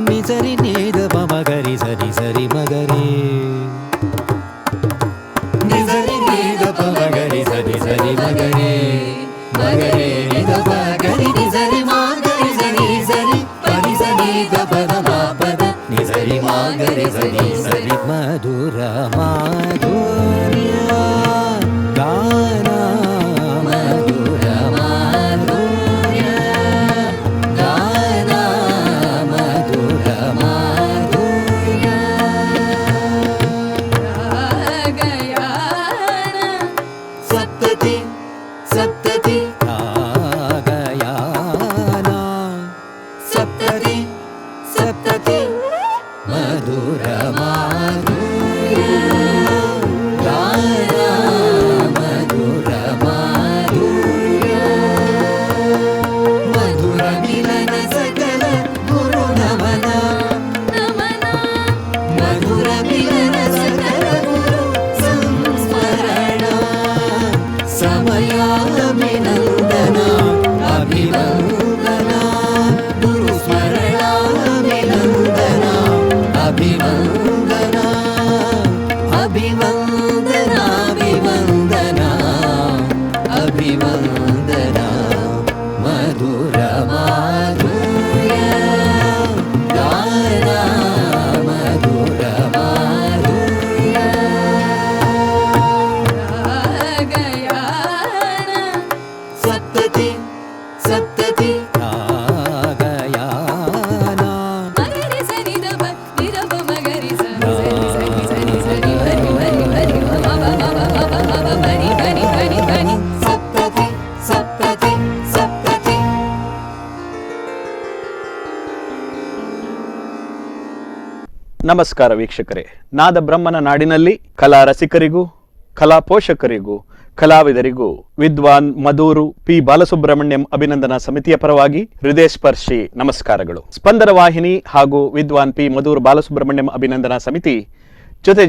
ನಿಸರಿ ನೀದ ಮಗರಿ ಸರಿ ಸರಿ ಮಗರಿ ನಿಸರಿ ನೀದ ಮಗರಿ ಸರಿ ಸರಿ ಮಗರಿ ಮಗರಿ ನಿದ ಮಗರಿ ನಿಸರಿ ಮಗರಿ ಸರಿ ಸರಿ ಪರಿ ಸರಿ ದ ಪದ ಪದ ನಿಸರಿ ಮಗರಿ ಸರಿ ಸರಿ ಮಧುರ ಮಾಧುರ್ಯ ಗಾನ ಮಧುರ ಮಾಧುರ್ಯ ಗಾನ ಮಧುರ ಮಾಧುರ್ಯ ರಾಗಯಾನ ಸಪ್ತತಿ ಸಪ್ತತಿ ರಾಗಯಾನ ಸಪ್ತತಿ ಸಪ್ತತಿ ಮಧುರ ಮಾಧುರ್ಯ ಗಾನ ಮಧುರ ಮಾಧುರ್ಯ ಮಧುರ ಮಿಲನ ಸಕಲ ಗುರು ನಮನ ನಮನ ಮಧುರ ಮಿಲನ ಸಕಲ ಗುರು ಸಂಸ್ಮರಣ ಸಮಯಾಭಿನಂದನ ಅಭಿವಂದನ ಗುರು ಸ್ಮರಣಾಭಿನಂದನ ಅಭಿವಂದನ ಅಭಿವಂದನ ಅಭಿವಂದನ ಅಭಿವಂದನ ಮಧುರ ಮಾಧುರ್ಯ ಗಾನ ಮಧುರ ಮಾಧುರ್ಯ ರಾಗಯಾನ ಸಪ್ತತಿ ಸಪ್ತತಿ ರಾಗಯಾನ ಮಗರಿ ಸರಿ ದಬ ನಿರಬ ಮಗರಿ ಸರಿ ಸರಿ ಸರಿ ಸರಿ ಹರಿ ಹರಿ ಹರಿ ಬಬ ಬಬ ಬಬ ಬರಿ ಹರಿ ಹರಿ ಹರಿ ಸಪ್ತತಿ ಸಪ್ತತಿ ಸಪ್ತತಿ. ನಮಸ್ಕಾರ ವೀಕ್ಷಕರೇ, ನಾದ ಬ್ರಹ್ಮನ ನಾಡಿನಲ್ಲಿ ಕಲಾ ರಸಿಕರಿಗೂ ಕಲಾ ಪೋಷಕರಿಗೂ ಕಲಾವಿದರಿಗೂ ವಿದ್ವಾನ್ ಮಧೂರು ಪಿ ಬಾಲಸುಬ್ರಹ್ಮಣ್ಯಂ ಅಭಿನಂದನಾ ಸಮಿತಿಯ ಪರವಾಗಿ ಹೃದಯ ಸ್ಪರ್ಶಿ ನಮಸ್ಕಾರಗಳು. ಸ್ಪಂದನ ವಾಹಿನಿ ಹಾಗೂ ವಿದ್ವಾನ್ ಪಿ ಮಧೂರು ಬಾಲಸುಬ್ರಹ್ಮಣ್ಯಂ ಅಭಿನಂದನಾ ಸಮಿತಿ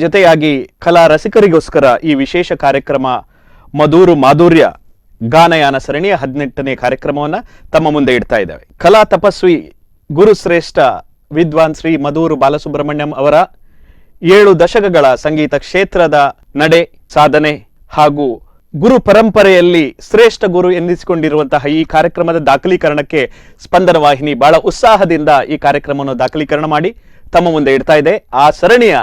ಜೊತೆಯಾಗಿ ಕಲಾ ರಸಿಕರಿಗೋಸ್ಕರ ಈ ವಿಶೇಷ ಕಾರ್ಯಕ್ರಮ ಮಧೂರು ಮಾಧುರ್ಯ ಗಾನಯಾನ ಸರಣಿಯ 18ನೇ ಕಾರ್ಯಕ್ರಮವನ್ನು ತಮ್ಮ ಮುಂದೆ ಇಡ್ತಾ ಇದ್ದಾವೆ. ಕಲಾ ತಪಸ್ವಿ ಗುರುಶ್ರೇಷ್ಠ ವಿದ್ವಾನ್ ಶ್ರೀ ಮಧೂರು ಬಾಲಸುಬ್ರಹ್ಮಣ್ಯಂ ಅವರ 7 ದಶಕಗಳ ಸಂಗೀತ ಕ್ಷೇತ್ರದ ನಡೆ ಸಾಧನೆ ಹಾಗೂ ಗುರು ಪರಂಪರೆಯಲ್ಲಿ ಶ್ರೇಷ್ಠ ಗುರು ಎನ್ನಿಸಿಕೊಂಡಿರುವಂತಹ ಈ ಕಾರ್ಯಕ್ರಮದ ದಾಖಲೀಕರಣಕ್ಕೆ ಸ್ಪಂದನ ವಾಹಿನಿ ಬಹಳ ಉತ್ಸಾಹದಿಂದ ಈ ಕಾರ್ಯಕ್ರಮವನ್ನು ದಾಖಲೀಕರಣ ಮಾಡಿ ತಮ್ಮ ಮುಂದೆ ಇಡ್ತಾ ಇದೆ. ಆ ಸರಣಿಯ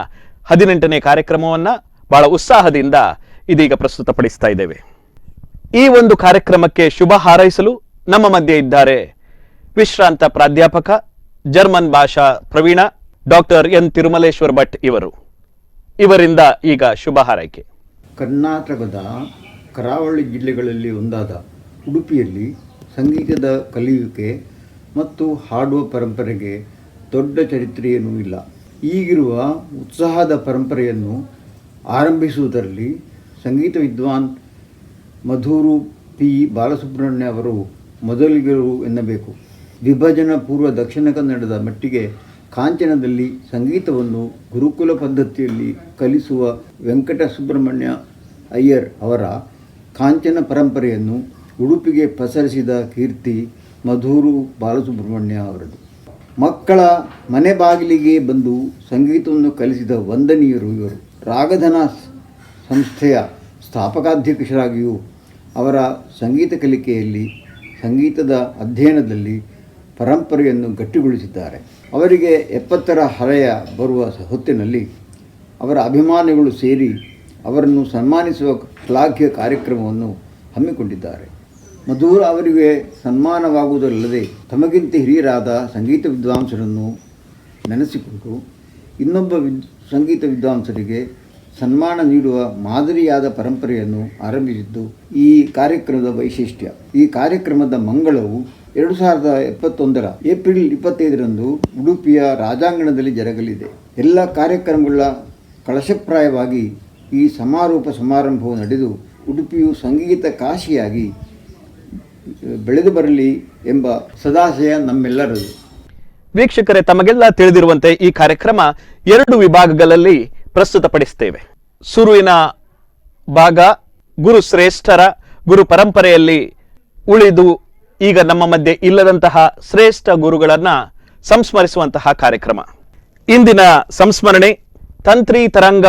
18ನೇ ಕಾರ್ಯಕ್ರಮವನ್ನ ಬಹಳ ಉತ್ಸಾಹದಿಂದ ಇದೀಗ ಪ್ರಸ್ತುತಪಡಿಸ್ತಾ ಇದ್ದೇವೆ. ಈ ಒಂದು ಕಾರ್ಯಕ್ರಮಕ್ಕೆ ಶುಭ ಹಾರೈಸಲು ನಮ್ಮ ಮಧ್ಯೆ ಇದ್ದಾರೆ ವಿಶ್ರಾಂತ ಪ್ರಾಧ್ಯಾಪಕ ಜರ್ಮನ್ ಭಾಷಾ ಪ್ರವೀಣ ಡಾಕ್ಟರ್ ಎನ್ ತಿರುಮಲೇಶ್ವರ್ ಭಟ್ ಇವರಿಂದ ಈಗ ಶುಭ ಹಾರೈಕೆ. ಕರ್ನಾಟಕದ ಕರಾವಳಿ ಜಿಲ್ಲೆಗಳಲ್ಲಿ ಒಂದಾದ ಉಡುಪಿಯಲ್ಲಿ ಸಂಗೀತದ ಕಲಿಯುವಿಕೆ ಮತ್ತು ಹಾಡುವ ಪರಂಪರೆಗೆ ದೊಡ್ಡ ಚರಿತ್ರೆಯೇನೂ ಇಲ್ಲ. ಈಗಿರುವ ಉತ್ಸಾಹದ ಪರಂಪರೆಯನ್ನು ಆರಂಭಿಸುವುದರಲ್ಲಿ ಸಂಗೀತ ವಿದ್ವಾನ್ ಮಧೂರು ಪಿ ಬಾಲಸುಬ್ರಹ್ಮಣ್ಯ ಅವರು ಮೊದಲಿಗರು ಎನ್ನಬೇಕು. ವಿಭಜನಾ ಪೂರ್ವ ದಕ್ಷಿಣ ಕನ್ನಡದ ಮಟ್ಟಿಗೆ ಕಾಂಚನದಲ್ಲಿ ಸಂಗೀತವನ್ನು ಗುರುಕುಲ ಪದ್ಧತಿಯಲ್ಲಿ ಕಲಿಸುವ ವೆಂಕಟ ಸುಬ್ರಹ್ಮಣ್ಯ ಅಯ್ಯರ್ ಅವರ ಕಾಂಚನ ಪರಂಪರೆಯನ್ನು ಉಡುಪಿಗೆ ಪಸರಿಸಿದ ಕೀರ್ತಿ ಮಧೂರು ಬಾಲಸುಬ್ರಹ್ಮಣ್ಯ ಅವರದು. ಮಕ್ಕಳ ಮನೆ ಬಾಗಿಲಿಗೆ ಬಂದು ಸಂಗೀತವನ್ನು ಕಲಿಸಿದ ವಂದನೀಯರು ಇವರು. ರಾಗಧನ ಸಂಸ್ಥೆಯ ಸ್ಥಾಪಕಾಧ್ಯಕ್ಷರಾಗಿಯೂ ಅವರ ಸಂಗೀತ ಕಲಿಕೆಯಲ್ಲಿ ಸಂಗೀತದ ಅಧ್ಯಯನದಲ್ಲಿ ಪರಂಪರೆಯನ್ನು ಗಟ್ಟಿಗೊಳಿಸಿದ್ದಾರೆ. ಅವರಿಗೆ 70ರ ಹರೆಯ ಬರುವ ಹೊತ್ತಿನಲ್ಲಿ ಅವರ ಅಭಿಮಾನಿಗಳು ಸೇರಿ ಅವರನ್ನು ಸನ್ಮಾನಿಸುವ ಶ್ಲಾಘ್ಯ ಕಾರ್ಯಕ್ರಮವನ್ನು ಹಮ್ಮಿಕೊಂಡಿದ್ದಾರೆ. ಮಧೂರ ಅವರಿಗೆ ಸನ್ಮಾನವಾಗುವುದಲ್ಲದೆ ತಮಗಿಂತ ಹಿರಿಯರಾದ ಸಂಗೀತ ವಿದ್ವಾಂಸರನ್ನು ನೆನೆಸಿಕೊಂಡು ಇನ್ನೊಬ್ಬ ಸಂಗೀತ ವಿದ್ವಾಂಸರಿಗೆ ಸನ್ಮಾನ ನೀಡುವ ಮಾದರಿಯಾದ ಪರಂಪರೆಯನ್ನು ಆರಂಭಿಸಿದ್ದು ಈ ಕಾರ್ಯಕ್ರಮದ ವೈಶಿಷ್ಟ್ಯ. ಈ ಕಾರ್ಯಕ್ರಮದ ಮಂಗಳವು 2021ರ ಏಪ್ರಿಲ್ 25ರಂದು ಉಡುಪಿಯ ರಾಜಾಂಗಣದಲ್ಲಿ ಜರುಗಲಿದೆ. ಎಲ್ಲ ಕಾರ್ಯಕ್ರಮಗಳ ಕಳಶಪ್ರಾಯವಾಗಿ ಈ ಸಮಾರೋಪ ಸಮಾರಂಭವು ನಡೆದು ಉಡುಪಿಯು ಸಂಗೀತ ಕಾಶಿಯಾಗಿ ಬೆಳೆದು ಬರಲಿ ಎಂಬ ಸದಾಶಯ ನಮ್ಮೆಲ್ಲರದು. ವೀಕ್ಷಕರೇ, ತಮಗೆಲ್ಲ ತಿಳಿದಿರುವಂತೆ ಈ ಕಾರ್ಯಕ್ರಮ 2 ವಿಭಾಗಗಳಲ್ಲಿ ಪ್ರಸ್ತುತಪಡಿಸುತ್ತೇವೆ. ಸುರುವಿನ ಭಾಗ ಗುರು ಶ್ರೇಷ್ಠರ ಗುರು ಪರಂಪರೆಯಲ್ಲಿ ಉಳಿದು ಈಗ ನಮ್ಮ ಮಧ್ಯೆ ಇಲ್ಲದಂತಹ ಶ್ರೇಷ್ಠ ಗುರುಗಳನ್ನ ಸಂಸ್ಮರಿಸುವಂತಹ ಕಾರ್ಯಕ್ರಮ. ಇಂದಿನ ಸಂಸ್ಮರಣೆ ತಂತ್ರಿ ತರಂಗ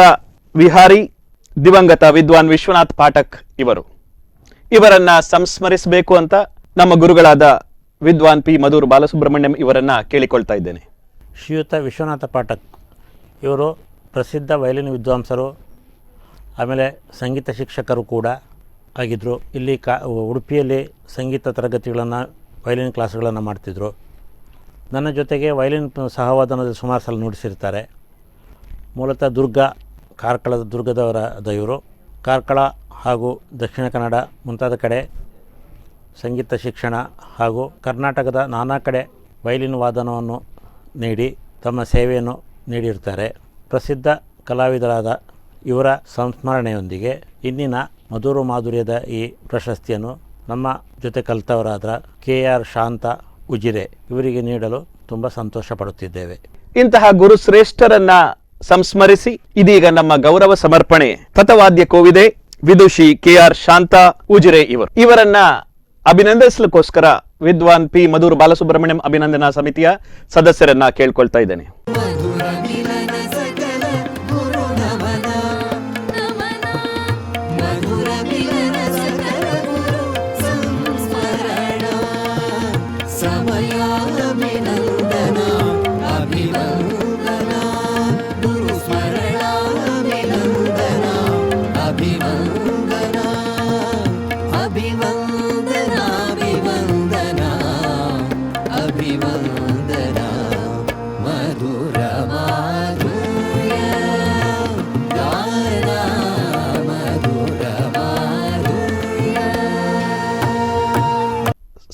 ವಿಹಾರಿ ದಿವಂಗತ ವಿದ್ವಾನ್ ವಿಶ್ವನಾಥ್ ಪಾಠಕ್ ಇವರನ್ನ ಸಂಸ್ಮರಿಸಬೇಕು ಅಂತ ನಮ್ಮ ಗುರುಗಳಾದ ವಿದ್ವಾನ್ ಪಿ ಮಧುರ್ ಬಾಲಸುಬ್ರಹ್ಮಣ್ಯಂ ಇವರನ್ನ ಕೇಳಿಕೊಳ್ತಾ ಇದ್ದೇನೆ. ಶ್ರೀಯುತ ವಿಶ್ವನಾಥ ಪಾಠಕ್ ಇವರು ಪ್ರಸಿದ್ಧ ವಯಲಿನ್ ವಿದ್ವಾಂಸರು, ಆಮೇಲೆ ಸಂಗೀತ ಶಿಕ್ಷಕರು ಕೂಡ ಆಗಿದ್ದರು. ಇಲ್ಲಿ ಉಡುಪಿಯಲ್ಲಿ ಸಂಗೀತ ತರಗತಿಗಳನ್ನು, ವಯಲಿನ್ ಕ್ಲಾಸ್ಗಳನ್ನು ಮಾಡ್ತಿದ್ರು. ನನ್ನ ಜೊತೆಗೆ ವಯಲಿನ್ ಸಹವಾದನದಲ್ಲಿ ಸುಮಾರು ಸಲ ನುಡಿಸಿರ್ತಾರೆ. ಮೂಲತಃ ಕಾರ್ಕಳದ ದುರ್ಗದವರಾದ ಇವರು ಕಾರ್ಕಳ ಹಾಗೂ ದಕ್ಷಿಣ ಕನ್ನಡ ಮುಂತಾದ ಕಡೆ ಸಂಗೀತ ಶಿಕ್ಷಣ ಹಾಗೂ ಕರ್ನಾಟಕದ ನಾನಾ ಕಡೆ ವಯಲಿನ್ ವಾದನವನ್ನು ನೀಡಿ ತಮ್ಮ ಸೇವೆಯನ್ನು ನೀಡಿರ್ತಾರೆ. ಪ್ರಸಿದ್ಧ ಕಲಾವಿದರಾದ ಇವರ ಸಂಸ್ಮರಣೆಯೊಂದಿಗೆ ಇಂದಿನ ಮಧುರ ಮಾಧುರ್ಯದ ಈ ಪ್ರಶಸ್ತಿಯನ್ನು ನಮ್ಮ ಜೊತೆ ಕಲಿತವರಾದ KR ಶಾಂತ ಉಜಿರೆ ಇವರಿಗೆ ನೀಡಲು ತುಂಬ ಸಂತೋಷ ಪಡುತ್ತಿದ್ದೇವೆ. ಇಂತಹ ಗುರು ಶ್ರೇಷ್ಠರನ್ನ ಸಂಸ್ಮರಿಸಿ ಇದೀಗ ನಮ್ಮ ಗೌರವ ಸಮರ್ಪಣೆ ತತವಾದ್ಯ ಕೋವಿದೆ ವಿದುಷಿ KR ಶಾಂತ ಉಜಿರೆ ಇವರನ್ನ ಅಭಿನಂದಿಸಲಿಕ್ಕೋಸ್ಕರ ವಿದ್ವಾನ್ ಪಿ ಮಧುರ್ ಬಾಲಸುಬ್ರಹ್ಮಣ್ಯಂ ಅಭಿನಂದನಾ ಸಮಿತಿಯ ಸದಸ್ಯರನ್ನ ಕೇಳ್ಕೊಳ್ತಾ ಇದ್ದೇನೆ.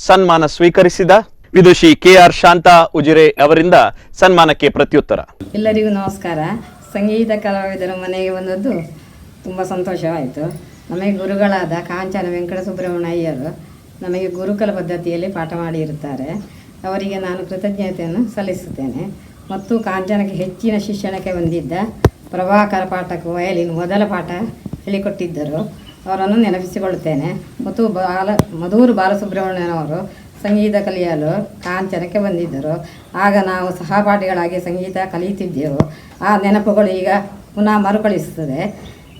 ಸನ್ಮಾನ ಸ್ವೀಕರಿಸಿದ ವಿದುಷಿ KR ಶಾಂತ ಉಜಿರೆ ಅವರಿಂದ ಸನ್ಮಾನಕ್ಕೆ ಪ್ರತ್ಯುತ್ತರ. ಎಲ್ಲರಿಗೂ ನಮಸ್ಕಾರ. ಸಂಗೀತ ಕಲಾವಿದರ ಮನೆಗೆ ಬಂದದ್ದು ತುಂಬ ಸಂತೋಷವಾಯಿತು. ನಮಗೆ ಗುರುಗಳಾದ ಕಾಂಚನ ವೆಂಕಟ ಸುಬ್ರಹ್ಮಣ್ಯ ಅಯ್ಯರು ನಮಗೆ ಗುರುಕುಲ ಪದ್ಧತಿಯಲ್ಲಿ ಪಾಠ ಮಾಡಿರುತ್ತಾರೆ. ಅವರಿಗೆ ನಾನು ಕೃತಜ್ಞತೆಯನ್ನು ಸಲ್ಲಿಸುತ್ತೇನೆ. ಮತ್ತು ಕಾಂಚನಕ್ಕೆ ಹೆಚ್ಚಿನ ಶಿಕ್ಷಣಕ್ಕೆ ಬಂದಿದ್ದ ಪ್ರಭಾಕರ ಪಾಠಕ ವಯಲಿನ್ ಮೊದಲ ಪಾಠ ಹೇಳಿಕೊಟ್ಟಿದ್ದರು, ಅವರನ್ನು ನೆನಪಿಸಿಕೊಳ್ಳುತ್ತೇನೆ. ಮತ್ತು ಮಧುರ್ ಬಾಲಸುಬ್ರಹ್ಮಣ್ಯನವರು ಸಂಗೀತ ಕಲಿಯಲು ಕಾಂಚನಕ್ಕೆ ಬಂದಿದ್ದರು. ಆಗ ನಾವು ಸಹಪಾಠಿಗಳಾಗಿ ಸಂಗೀತ ಕಲಿಯುತ್ತಿದ್ದೆವು. ಆ ನೆನಪುಗಳು ಈಗ ಪುನಃ ಮರುಕಳಿಸುತ್ತದೆ.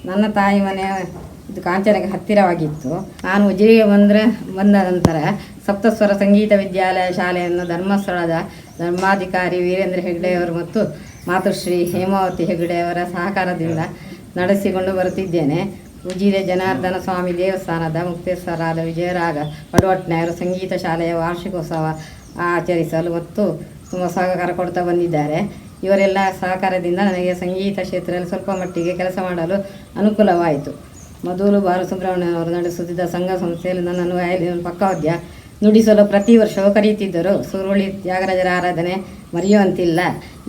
ನನ್ನ ತಾಯಿ ಮನೆ ಇದು ಕಾಂಚನಕ್ಕೆ ಹತ್ತಿರವಾಗಿತ್ತು. ನಾನು ಉಜಿರೆಗೆ ಬಂದ ನಂತರ ಸಪ್ತಸ್ವರ ಸಂಗೀತ ವಿದ್ಯಾಲಯ ಶಾಲೆಯನ್ನು ಧರ್ಮಸ್ಥಳದ ಧರ್ಮಾಧಿಕಾರಿ ವೀರೇಂದ್ರ ಹೆಗ್ಡೆಯವರು ಮತ್ತು ಮಾತುಶ್ರೀ ಹೇಮಾವತಿ ಹೆಗ್ಡೆಯವರ ಸಹಕಾರದಿಂದ ನಡೆಸಿಕೊಂಡು ಬರುತ್ತಿದ್ದೇನೆ. ಉಜಿರೆ ಜನಾರ್ದನ ಸ್ವಾಮಿ ದೇವಸ್ಥಾನದ ಮುಕ್ತೇಶ್ವರಾದ ವಿಜಯರಾಗ ಪಡುವಟ್ನಾಯರು ಸಂಗೀತ ಶಾಲೆಯ ವಾರ್ಷಿಕೋತ್ಸವ ಆಚರಿಸಲು ಮತ್ತು ತುಂಬ ಸಹಕಾರ ಕೊಡ್ತಾ ಬಂದಿದ್ದಾರೆ. ಇವರೆಲ್ಲ ಸಹಕಾರದಿಂದ ನನಗೆ ಸಂಗೀತ ಕ್ಷೇತ್ರದಲ್ಲಿ ಸ್ವಲ್ಪ ಮಟ್ಟಿಗೆ ಕೆಲಸ ಮಾಡಲು ಅನುಕೂಲವಾಯಿತು. ಮಧುರ್ ಬಾಲಸುಬ್ರಹ್ಮಣ್ಯನವರು ನಡೆಸುತ್ತಿದ್ದ ಸಂಘ ಸಂಸ್ಥೆಯಲ್ಲಿ ನನ್ನನ್ನು ವಯಲಿನ್ ಪಕ್ಕವಾದ್ಯ ನುಡಿಸಲು ಪ್ರತಿ ವರ್ಷವೂ ಕರೆಯುತ್ತಿದ್ದರು. ಸುರುಳಿ ತ್ಯಾಗರಾಜರ ಆರಾಧನೆ ಮರೆಯುವಂತಿಲ್ಲ.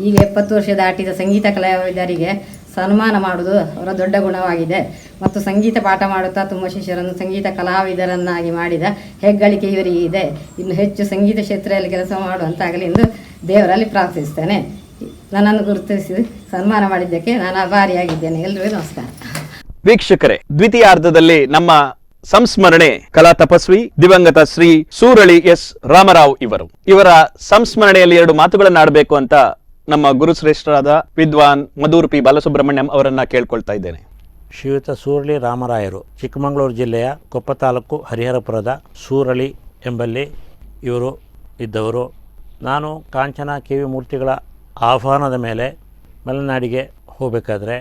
ಈಗ 70 ವರ್ಷ ದಾಟಿದ ಸಂಗೀತ ಕಲಾವಿದರಿಗೆ ಸನ್ಮಾನ ಮಾಡುವುದು ಅವರ ದೊಡ್ಡ ಗುಣವಾಗಿದೆ. ಮತ್ತು ಸಂಗೀತ ಪಾಠ ಮಾಡುತ್ತಾ ತುಂಬ ಶಿಷ್ಯರನ್ನು ಸಂಗೀತ ಕಲಾವಿದರನ್ನಾಗಿ ಮಾಡಿದ ಹೆಗ್ಗಳಿಕೆ ಇವರಿಗೆ ಇದೆ. ಇನ್ನು ಹೆಚ್ಚು ಸಂಗೀತ ಕ್ಷೇತ್ರದಲ್ಲಿ ಕೆಲಸ ಮಾಡುವಂತಾಗಲಿ ಎಂದು ದೇವರಲ್ಲಿ ಪ್ರಾರ್ಥಿಸ್ತೇನೆ. ನನ್ನನ್ನು ಗುರುತಿಸಿ ಸನ್ಮಾನ ಮಾಡಿದ್ದಕ್ಕೆ ನಾನು ಆಭಾರಿಯಾಗಿದ್ದೇನೆ. ಎಲ್ಲರಿಗೂ ನಮಸ್ಕಾರ. ವೀಕ್ಷಕರೇ, ದ್ವಿತೀಯಾರ್ಧದಲ್ಲಿ ನಮ್ಮ ಸಂಸ್ಮರಣೆ ಕಲಾ ತಪಸ್ವಿ ದಿವಂಗತ ಶ್ರೀ ಸೂರಳಿ ಎಸ್ ರಾಮರಾವ್ ಇವರ ಸಂಸ್ಮರಣೆಯಲ್ಲಿ 2 ಮಾತುಗಳನ್ನು ಆಡಬೇಕು ಅಂತ ನಮ್ಮ ಗುರುಶ್ರೇಷ್ಠರಾದ ವಿದ್ವಾನ್ ಮಧುರ್ ಪಿ ಬಾಲಸುಬ್ರಹ್ಮಣ್ಯಂ ಅವರನ್ನ ಕೇಳ್ಕೊಳ್ತಾ ಇದ್ದೇನೆ. ಶ್ರೀಯುತ ಸೂರಳಿ ರಾಮರಾಯರು ಚಿಕ್ಕಮಗಳೂರು ಜಿಲ್ಲೆಯ ಕೊಪ್ಪ ತಾಲೂಕು ಹರಿಹರಪುರದ ಸೂರಳಿ ಎಂಬಲ್ಲಿ ಇವರು ಇದ್ದವರು. ನಾನು ಕಾಂಚನ KV ಮೂರ್ತಿಗಳ ಆಹ್ವಾನದ ಮೇಲೆ ಮಲೆನಾಡಿಗೆ ಹೋಗಬೇಕಾದ್ರೆ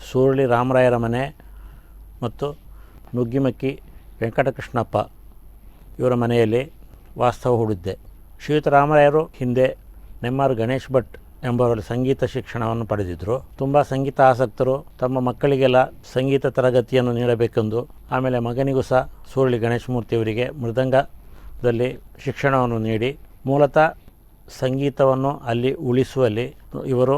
ಸೂರಳಿ ರಾಮರಾಯರ ಮನೆ ಮತ್ತು ನುಗ್ಗಿಮಕ್ಕಿ ವೆಂಕಟಕೃಷ್ಣಪ್ಪ ಇವರ ಮನೆಯಲ್ಲಿ ವಾಸ್ತವ ಹೂಡಿದ್ದೆ. ಶ್ರೀಯುತ ರಾಮರಾಯರು ಹಿಂದೆ ನೆಮ್ಮಾರು ಗಣೇಶ್ ಭಟ್ ಎಂಬವರಲ್ಲಿ ಸಂಗೀತ ಶಿಕ್ಷಣವನ್ನು ಪಡೆದಿದ್ದರು. ತುಂಬ ಸಂಗೀತ ಆಸಕ್ತರು. ತಮ್ಮ ಮಕ್ಕಳಿಗೆಲ್ಲ ಸಂಗೀತ ತರಗತಿಯನ್ನು ನೀಡಬೇಕೆಂದು ಆಮೇಲೆ ಮಗನಿಗೂ ಸಹ ಸೂರಳಿ ಗಣೇಶ ಮೂರ್ತಿಯವರಿಗೆ ಮೃದಂಗದಲ್ಲಿ ಶಿಕ್ಷಣವನ್ನು ನೀಡಿ ಮೂಲತಃ ಸಂಗೀತವನ್ನು ಅಲ್ಲಿ ಉಳಿಸುವಲ್ಲಿ ಇವರು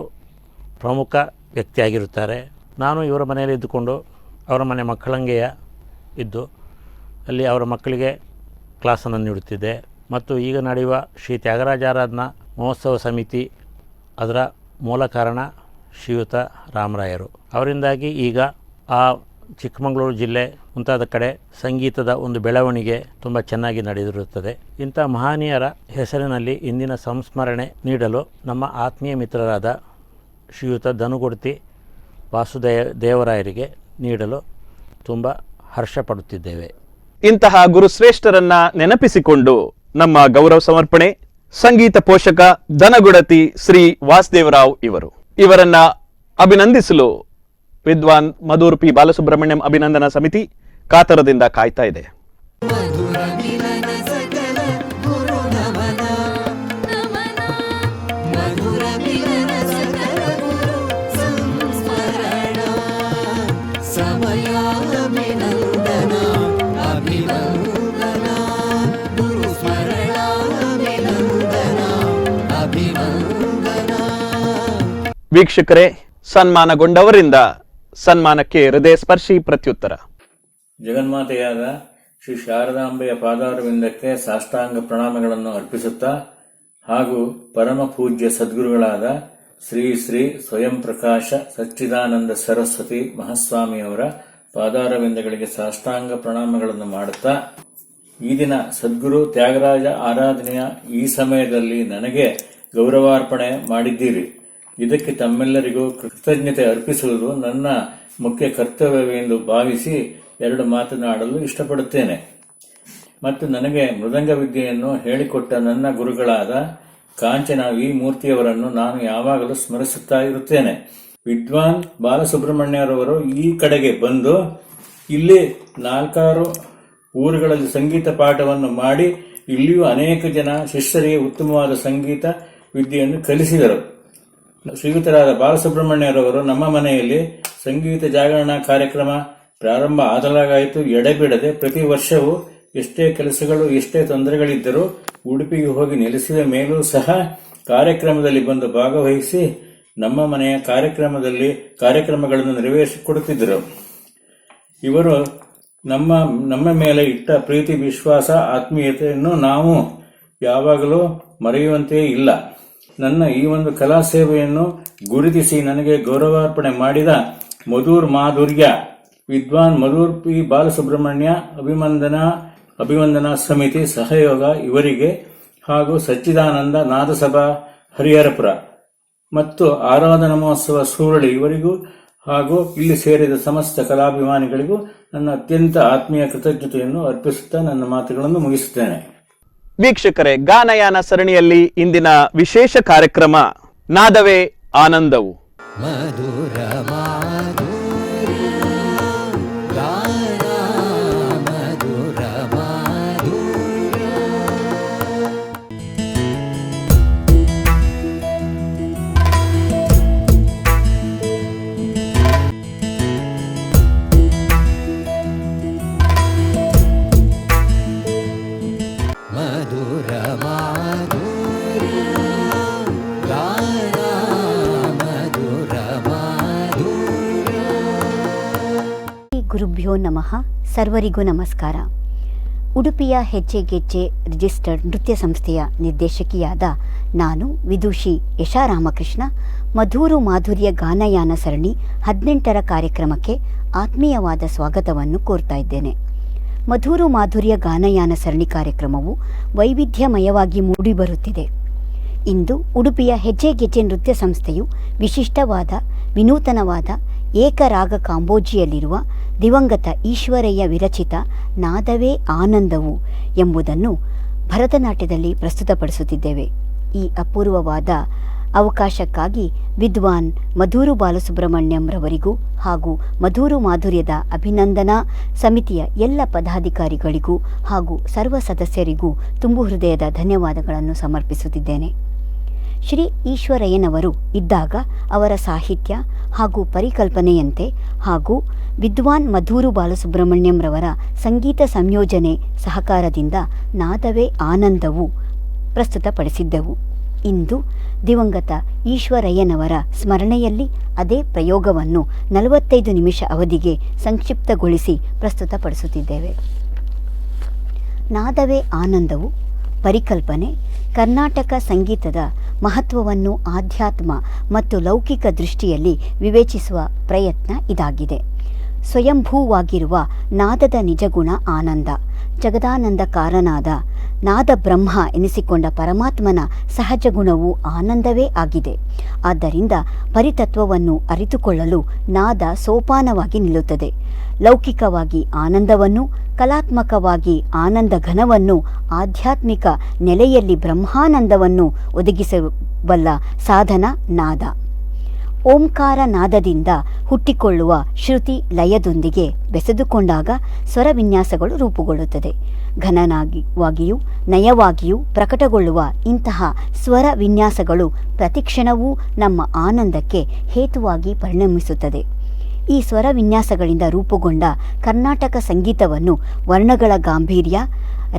ಪ್ರಮುಖ ವ್ಯಕ್ತಿಯಾಗಿರುತ್ತಾರೆ. ನಾನು ಇವರ ಮನೆಯಲ್ಲಿ ಇದ್ದುಕೊಂಡು ಅವರ ಮನೆ ಮಕ್ಕಳಂಗೆಯ ಇದ್ದು ಅಲ್ಲಿ ಅವರ ಮಕ್ಕಳಿಗೆ ಕ್ಲಾಸನ್ನು ನೀಡುತ್ತಿದ್ದೆ. ಮತ್ತು ಈಗ ನಡೆಯುವ ಶ್ರೀ ತ್ಯಾಗರಾಜ ಆರಾಧನಾ ಮಹೋತ್ಸವ ಸಮಿತಿ ಅದರ ಮೂಲ ಕಾರಣ ಶ್ರೀಯುತ ರಾಮರಾಯರು ಅವರಿಂದಾಗಿ ಈಗ ಆ ಚಿಕ್ಕಮಗಳೂರು ಜಿಲ್ಲೆ ಮುಂತಾದ ಕಡೆ ಸಂಗೀತದ ಒಂದು ಬೆಳವಣಿಗೆ ತುಂಬ ಚೆನ್ನಾಗಿ ನಡೆದಿರುತ್ತದೆ. ಇಂಥ ಮಹನೀಯರ ಹೆಸರಿನಲ್ಲಿ ಇಂದಿನ ಸಂಸ್ಮರಣೆ ನೀಡಲು ನಮ್ಮ ಆತ್ಮೀಯ ಮಿತ್ರರಾದ ಶ್ರೀಯುತ ಧನುಗುಡ್ತಿ ವಾಸುದೇವರಾಯರಿಗೆ ನೀಡಲು ತುಂಬ ಹರ್ಷಪಡುತ್ತಿದ್ದೇವೆ. ಇಂತಹ ಗುರುಶ್ರೇಷ್ಠರನ್ನ ನೆನಪಿಸಿಕೊಂಡು ನಮ್ಮ ಗೌರವ ಸಮರ್ಪಣೆ ಸಂಗೀತ ಪೋಷಕ ಧನಗುಡತಿ ಶ್ರೀ ವಾಸುದೇವರಾವ್ ಇವರನ್ನ ಅಭಿನಂದಿಸಲು ವಿದ್ವಾನ್ ಮಧೂರ್ ಪಿ ಬಾಲಸುಬ್ರಹ್ಮಣ್ಯಂ ಅಭಿನಂದನಾ ಸಮಿತಿ ಕಾತರದಿಂದ ಕಾಯ್ತಾ ಇದೆ. ಮಧುರ ಮಿಲನ ಸಕಲ ಗುರು ನಮನ ನಮನ ಮಧುರ ಮಿಲನ ಸಕಲ ಗುರು ಸಂಸ್ಮರಣ ಸಮಯಾಭಿನಂದನ ಅಭಿವಂದನ ಗುರು ಸ್ಮರಣಾಭಿನಂದನ ಅಭಿವಂದನ. ವೀಕ್ಷಕರೇ, ಸನ್ಮಾನಗೊಂಡವರಿಂದ ಸನ್ಮಾನಕ್ಕೆ ಹೃದಯ ಸ್ಪರ್ಶಿ ಪ್ರತ್ಯುತ್ತರ. ಜಗನ್ಮಾತೆಯಾದ ಶ್ರೀ ಶಾರದಾಂಬೆಯ ಪಾದಾರವಿಂದಕ್ಕೆ ಸಾಷ್ಟಾಂಗ ಪ್ರಣಾಮಗಳನ್ನು ಅರ್ಪಿಸುತ್ತಾ ಹಾಗೂ ಪರಮ ಪೂಜ್ಯ ಸದ್ಗುರುಗಳಾದ ಶ್ರೀ ಶ್ರೀ ಸ್ವಯಂ ಪ್ರಕಾಶ ಸಚ್ಚಿದಾನಂದ ಸರಸ್ವತಿ ಮಹಾಸ್ವಾಮಿಯವರ ಪಾದಾರವಿಂದಗಳಿಗೆ ಸಾಷ್ಟಾಂಗ ಪ್ರಣಾಮಗಳನ್ನು ಮಾಡುತ್ತಾ, ಈ ದಿನ ಸದ್ಗುರು ತ್ಯಾಗರಾಜ ಆರಾಧನೆಯ ಈ ಸಮಯದಲ್ಲಿ ನನಗೆ ಗೌರವಾರ್ಪಣೆ ಮಾಡಿದ್ದೀರಿ. ಇದಕ್ಕೆ ತಮ್ಮೆಲ್ಲರಿಗೂ ಕೃತಜ್ಞತೆ ಅರ್ಪಿಸುವುದು ನನ್ನ ಮುಖ್ಯ ಕರ್ತವ್ಯವೆಂದು ಭಾವಿಸಿ ಎರಡು ಮಾತನಾಡಲು ಇಷ್ಟಪಡುತ್ತೇನೆ. ಮತ್ತು ನನಗೆ ಮೃದಂಗ ವಿದ್ಯೆಯನ್ನು ಹೇಳಿಕೊಟ್ಟ ನನ್ನ ಗುರುಗಳಾದ ಕಾಂಚನ ವಿ ಮೂರ್ತಿಯವರನ್ನು ನಾನು ಯಾವಾಗಲೂ ಸ್ಮರಿಸುತ್ತಾ ಇರುತ್ತೇನೆ. ವಿದ್ವಾನ್ ಬಾಲಸುಬ್ರಹ್ಮಣ್ಯರವರು ಈ ಕಡೆಗೆ ಬಂದು ಇಲ್ಲಿ 4-6 ಊರುಗಳಲ್ಲಿ ಸಂಗೀತ ಪಾಠವನ್ನು ಮಾಡಿ ಇಲ್ಲಿಯೂ ಅನೇಕ ಜನ ಶಿಷ್ಯರಿಗೆ ಉತ್ತಮವಾದ ಸಂಗೀತ ವಿದ್ಯೆಯನ್ನು ಕಲಿಸಿದರು. ಶ್ರೀಯುತರಾದ ಬಾಲಸುಬ್ರಹ್ಮಣ್ಯರವರು ನಮ್ಮ ಮನೆಯಲ್ಲಿ ಸಂಗೀತ ಜಾಗರಣಾ ಕಾರ್ಯಕ್ರಮ ಪ್ರಾರಂಭ ಆದಲಾಗಾಯಿತು ಎಡೆಬಿಡದೆ ಪ್ರತಿ ವರ್ಷವೂ ಎಷ್ಟೇ ಕೆಲಸಗಳು ಎಷ್ಟೇ ತೊಂದರೆಗಳಿದ್ದರೂ ಉಡುಪಿಗೆ ಹೋಗಿ ನೆಲೆಸಿದ ಮೇಲೂ ಸಹ ಕಾರ್ಯಕ್ರಮದಲ್ಲಿ ಬಂದು ಭಾಗವಹಿಸಿ ನಮ್ಮ ಮನೆಯ ಕಾರ್ಯಕ್ರಮಗಳನ್ನು ನೆರವೇರಿಸಿಕೊಡುತ್ತಿದ್ದರು. ಇವರು ನಮ್ಮ ಮೇಲೆ ಇಟ್ಟ ಪ್ರೀತಿ, ವಿಶ್ವಾಸ, ಆತ್ಮೀಯತೆಯನ್ನು ನಾವು ಯಾವಾಗಲೂ ಮರೆಯುವಂತೆಯೇ ಇಲ್ಲ. ನನ್ನ ಈ ಒಂದು ಕಲಾ ಸೇವೆಯನ್ನು ಗುರುತಿಸಿ ನನಗೆ ಗೌರವಾರ್ಪಣೆ ಮಾಡಿದ ಮಧುರ್ ಮಾಧುರ್ಯ ವಿದ್ವಾನ್ ಮಧೂರ್ ಪಿ ಬಾಲಸುಬ್ರಹ್ಮಣ್ಯ ಅಭಿವಂದನಾ ಸಮಿತಿ ಸಹಯೋಗ ಇವರಿಗೆ ಹಾಗೂ ಸಚ್ಚಿದಾನಂದ ನಾದಸಭಾ ಹರಿಹರಪುರ ಮತ್ತು ಆರಾಧನಾ ಮಹೋತ್ಸವ ಸೂರಳಿ ಇವರಿಗೂ ಹಾಗೂ ಇಲ್ಲಿ ಸೇರಿದ ಸಮಸ್ತ ಕಲಾಭಿಮಾನಿಗಳಿಗೂ ನನ್ನ ಅತ್ಯಂತ ಆತ್ಮೀಯ ಕೃತಜ್ಞತೆಯನ್ನು ಅರ್ಪಿಸುತ್ತಾ ನನ್ನ ಮಾತುಗಳನ್ನು ಮುಗಿಸುತ್ತೇನೆ. ವೀಕ್ಷಕರೇ, ಗಾನಯಾನ ಸರಣಿಯಲ್ಲಿ ಇಂದಿನ ವಿಶೇಷ ಕಾರ್ಯಕ್ರಮ ನಾದವೇ ಆನಂದವು. ಮಧುರ ಮಾಧುರ್ಯ ಗಾನ ಮಧುರ ಮಾಧುರ್ಯ. ಮಧುರ ಮಾಧುರ್ಯ ಗಾನ ಮಧುರ ಮಾಧುರ್ಯ. ಗುರುಭ್ಯೋ ನಮಃ. ಸರ್ವರಿಗೂ ನಮಸ್ಕಾರ. ಉಡುಪಿಯ ಹೆಜ್ಜೆಗೆಜ್ಜೆ ರಿಜಿಸ್ಟರ್ಡ್ ನೃತ್ಯ ಸಂಸ್ಥೆಯ ನಿರ್ದೇಶಕಿಯಾದ ನಾನು ವಿದುಷಿ ಯಶಾ ರಾಮಕೃಷ್ಣ ಮಧುರು ಮಾಧುರ್ಯ ಗಾನಯಾನ ಸರಣಿ 18ರ ಕಾರ್ಯಕ್ರಮಕ್ಕೆ ಆತ್ಮೀಯವಾದ ಸ್ವಾಗತವನ್ನು ಕೋರ್ತಾ ಇದ್ದೇನೆ. ಮಧುರು ಮಾಧುರ್ಯ ಗಾನಯಾನ ಸರಣಿ ಕಾರ್ಯಕ್ರಮವು ವೈವಿಧ್ಯಮಯವಾಗಿ ಮೂಡಿಬರುತ್ತಿದೆ. ಇಂದು ಉಡುಪಿಯ ಹೆಜ್ಜೆಗೆಜ್ಜೆ ನೃತ್ಯ ಸಂಸ್ಥೆಯು ವಿಶಿಷ್ಟವಾದ ವಿನೂತನವಾದ ಏಕರಾಗ ಕಾಂಬೋಜಿಯಲ್ಲಿರುವ ದಿವಂಗತ ಈಶ್ವರಯ್ಯ ವಿರಚಿತ ನಾದವೇ ಆನಂದವು ಎಂಬುದನ್ನು ಭರತನಾಟ್ಯದಲ್ಲಿ ಪ್ರಸ್ತುತಪಡಿಸುತ್ತಿದ್ದೇವೆ. ಈ ಅಪೂರ್ವವಾದ ಅವಕಾಶಕ್ಕಾಗಿ ವಿದ್ವಾನ್ ಮಧೂರು ಬಾಲಸುಬ್ರಹ್ಮಣ್ಯಂರವರಿಗೂ ಹಾಗೂ ಮಧುರು ಮಾಧುರ್ಯದ ಅಭಿನಂದನಾ ಸಮಿತಿಯ ಎಲ್ಲ ಪದಾಧಿಕಾರಿಗಳಿಗೂ ಹಾಗೂ ಸರ್ವ ಸದಸ್ಯರಿಗೂ ತುಂಬು ಹೃದಯದ ಧನ್ಯವಾದಗಳನ್ನು ಸಮರ್ಪಿಸುತ್ತಿದ್ದೇನೆ. ಶ್ರೀ ಈಶ್ವರಯ್ಯನವರು ಇದ್ದಾಗ ಅವರ ಸಾಹಿತ್ಯ ಹಾಗೂ ಪರಿಕಲ್ಪನೆಯಂತೆ ಹಾಗೂ ವಿದ್ವಾನ್ ಮಧೂರು ಬಾಲಸುಬ್ರಹ್ಮಣ್ಯಂರವರ ಸಂಗೀತ ಸಂಯೋಜನೆ ಸಹಕಾರದಿಂದ ನಾದವೇ ಆನಂದವು ಪ್ರಸ್ತುತಪಡಿಸಿದ್ದೆವು. ಇಂದು ದಿವಂಗತ ಈಶ್ವರಯ್ಯನವರ ಸ್ಮರಣೆಯಲ್ಲಿ ಅದೇ ಪ್ರಯೋಗವನ್ನು 45 ನಿಮಿಷ ಅವಧಿಗೆ ಸಂಕ್ಷಿಪ್ತಗೊಳಿಸಿ ಪ್ರಸ್ತುತಪಡಿಸುತ್ತಿದ್ದೇವೆ. ನಾದವೇ ಆನಂದವು ಪರಿಕಲ್ಪನೆ ಕರ್ನಾಟಕ ಸಂಗೀತದ ಮಹತ್ವವನ್ನು ಆಧ್ಯಾತ್ಮ ಮತ್ತು ಲೌಕಿಕ ದೃಷ್ಟಿಯಲ್ಲಿ ವಿವೇಚಿಸುವ ಪ್ರಯತ್ನ ಇದಾಗಿದೆ. ಸ್ವಯಂಭೂವಾಗಿರುವ ನಾದದ ನಿಜಗುಣ ಆನಂದ. ಜಗದಾನಂದಕಾರನಾದ ನಾದ ಬ್ರಹ್ಮ ಎನಿಸಿಕೊಂಡ ಪರಮಾತ್ಮನ ಸಹಜ ಗುಣವು ಆನಂದವೇ ಆಗಿದೆ. ಆದ್ದರಿಂದ ಪರಿತತ್ವವನ್ನು ಅರಿತುಕೊಳ್ಳಲು ನಾದ ಸೋಪಾನವಾಗಿ ನಿಲ್ಲುತ್ತದೆ. ಲೌಕಿಕವಾಗಿ ಆನಂದವನ್ನು, ಕಲಾತ್ಮಕವಾಗಿ ಆನಂದ ಘನವನ್ನು, ಆಧ್ಯಾತ್ಮಿಕ ನೆಲೆಯಲ್ಲಿ ಬ್ರಹ್ಮಾನಂದವನ್ನು ಒದಗಿಸಬಲ್ಲ ಸಾಧನ ನಾದ. ಓಂಕಾರ ನಾದದಿಂದ ಹುಟ್ಟಿಕೊಳ್ಳುವ ಶ್ರುತಿ ಲಯದೊಂದಿಗೆ ಬೆಸೆದುಕೊಂಡಾಗ ಸ್ವರವಿನ್ಯಾಸಗಳು ರೂಪುಗೊಳ್ಳುತ್ತದೆ. ಘನವಾಗಿಯೂ ನಯವಾಗಿಯೂ ಪ್ರಕಟಗೊಳ್ಳುವ ಇಂತಹ ಸ್ವರ ವಿನ್ಯಾಸಗಳು ಪ್ರತಿಕ್ಷಣವೂ ನಮ್ಮ ಆನಂದಕ್ಕೆ ಹೇತುವಾಗಿ ಪರಿಣಮಿಸುತ್ತದೆ. ಈ ಸ್ವರ ವಿನ್ಯಾಸಗಳಿಂದ ರೂಪುಗೊಂಡ ಕರ್ನಾಟಕ ಸಂಗೀತವನ್ನು ವರ್ಣಗಳ ಗಾಂಭೀರ್ಯ,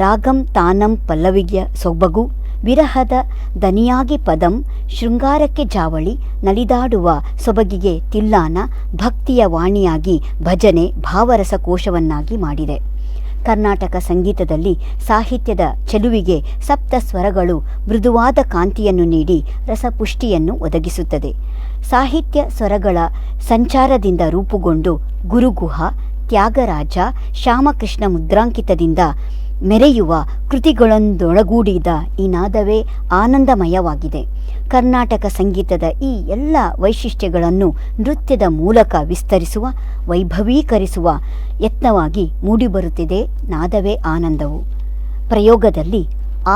ರಾಗಂ ತಾನಂ ಪಲ್ಲವಿಯ ಸೊಬಗು, ವಿರಹದ ದನಿಯಾಗಿ ಪದಂ, ಶೃಂಗಾರಕ್ಕೆ ಜಾವಳಿ, ನಲಿದಾಡುವ ಸೊಬಗಿಗೆ ತಿಲ್ಲಾನ, ಭಕ್ತಿಯ ವಾಣಿಯಾಗಿ ಭಜನೆ, ಭಾವರಸ ಕೋಶವನ್ನಾಗಿ ಮಾಡಿದೆ. ಕರ್ನಾಟಕ ಸಂಗೀತದಲ್ಲಿ ಸಾಹಿತ್ಯದ ಚೆಲುವಿಗೆ ಸಪ್ತ ಸ್ವರಗಳು ಮೃದುವಾದ ಕಾಂತಿಯನ್ನು ನೀಡಿ ರಸಪುಷ್ಟಿಯನ್ನು ಒದಗಿಸುತ್ತದೆ. ಸಾಹಿತ್ಯ ಸ್ವರಗಳ ಸಂಚಾರದಿಂದ ರೂಪುಗೊಂಡು ಗುರುಗುಹ, ತ್ಯಾಗರಾಜ, ಶ್ಯಾಮಕೃಷ್ಣ ಮುದ್ರಾಂಕಿತದಿಂದ ಮೆರೆಯುವ ಕೃತಿಗಳೊಂದೊಳಗೂಡಿದ ಈ ನಾದವೇ ಆನಂದಮಯವಾಗಿದೆ. ಕರ್ನಾಟಕ ಸಂಗೀತದ ಈ ಎಲ್ಲ ವೈಶಿಷ್ಟ್ಯಗಳನ್ನು ನೃತ್ಯದ ಮೂಲಕ ವಿಸ್ತರಿಸುವ, ವೈಭವೀಕರಿಸುವ ಯತ್ನವಾಗಿ ಮೂಡಿಬರುತ್ತಿದೆ ನಾದವೇ ಆನಂದವು. ಪ್ರಯೋಗದಲ್ಲಿ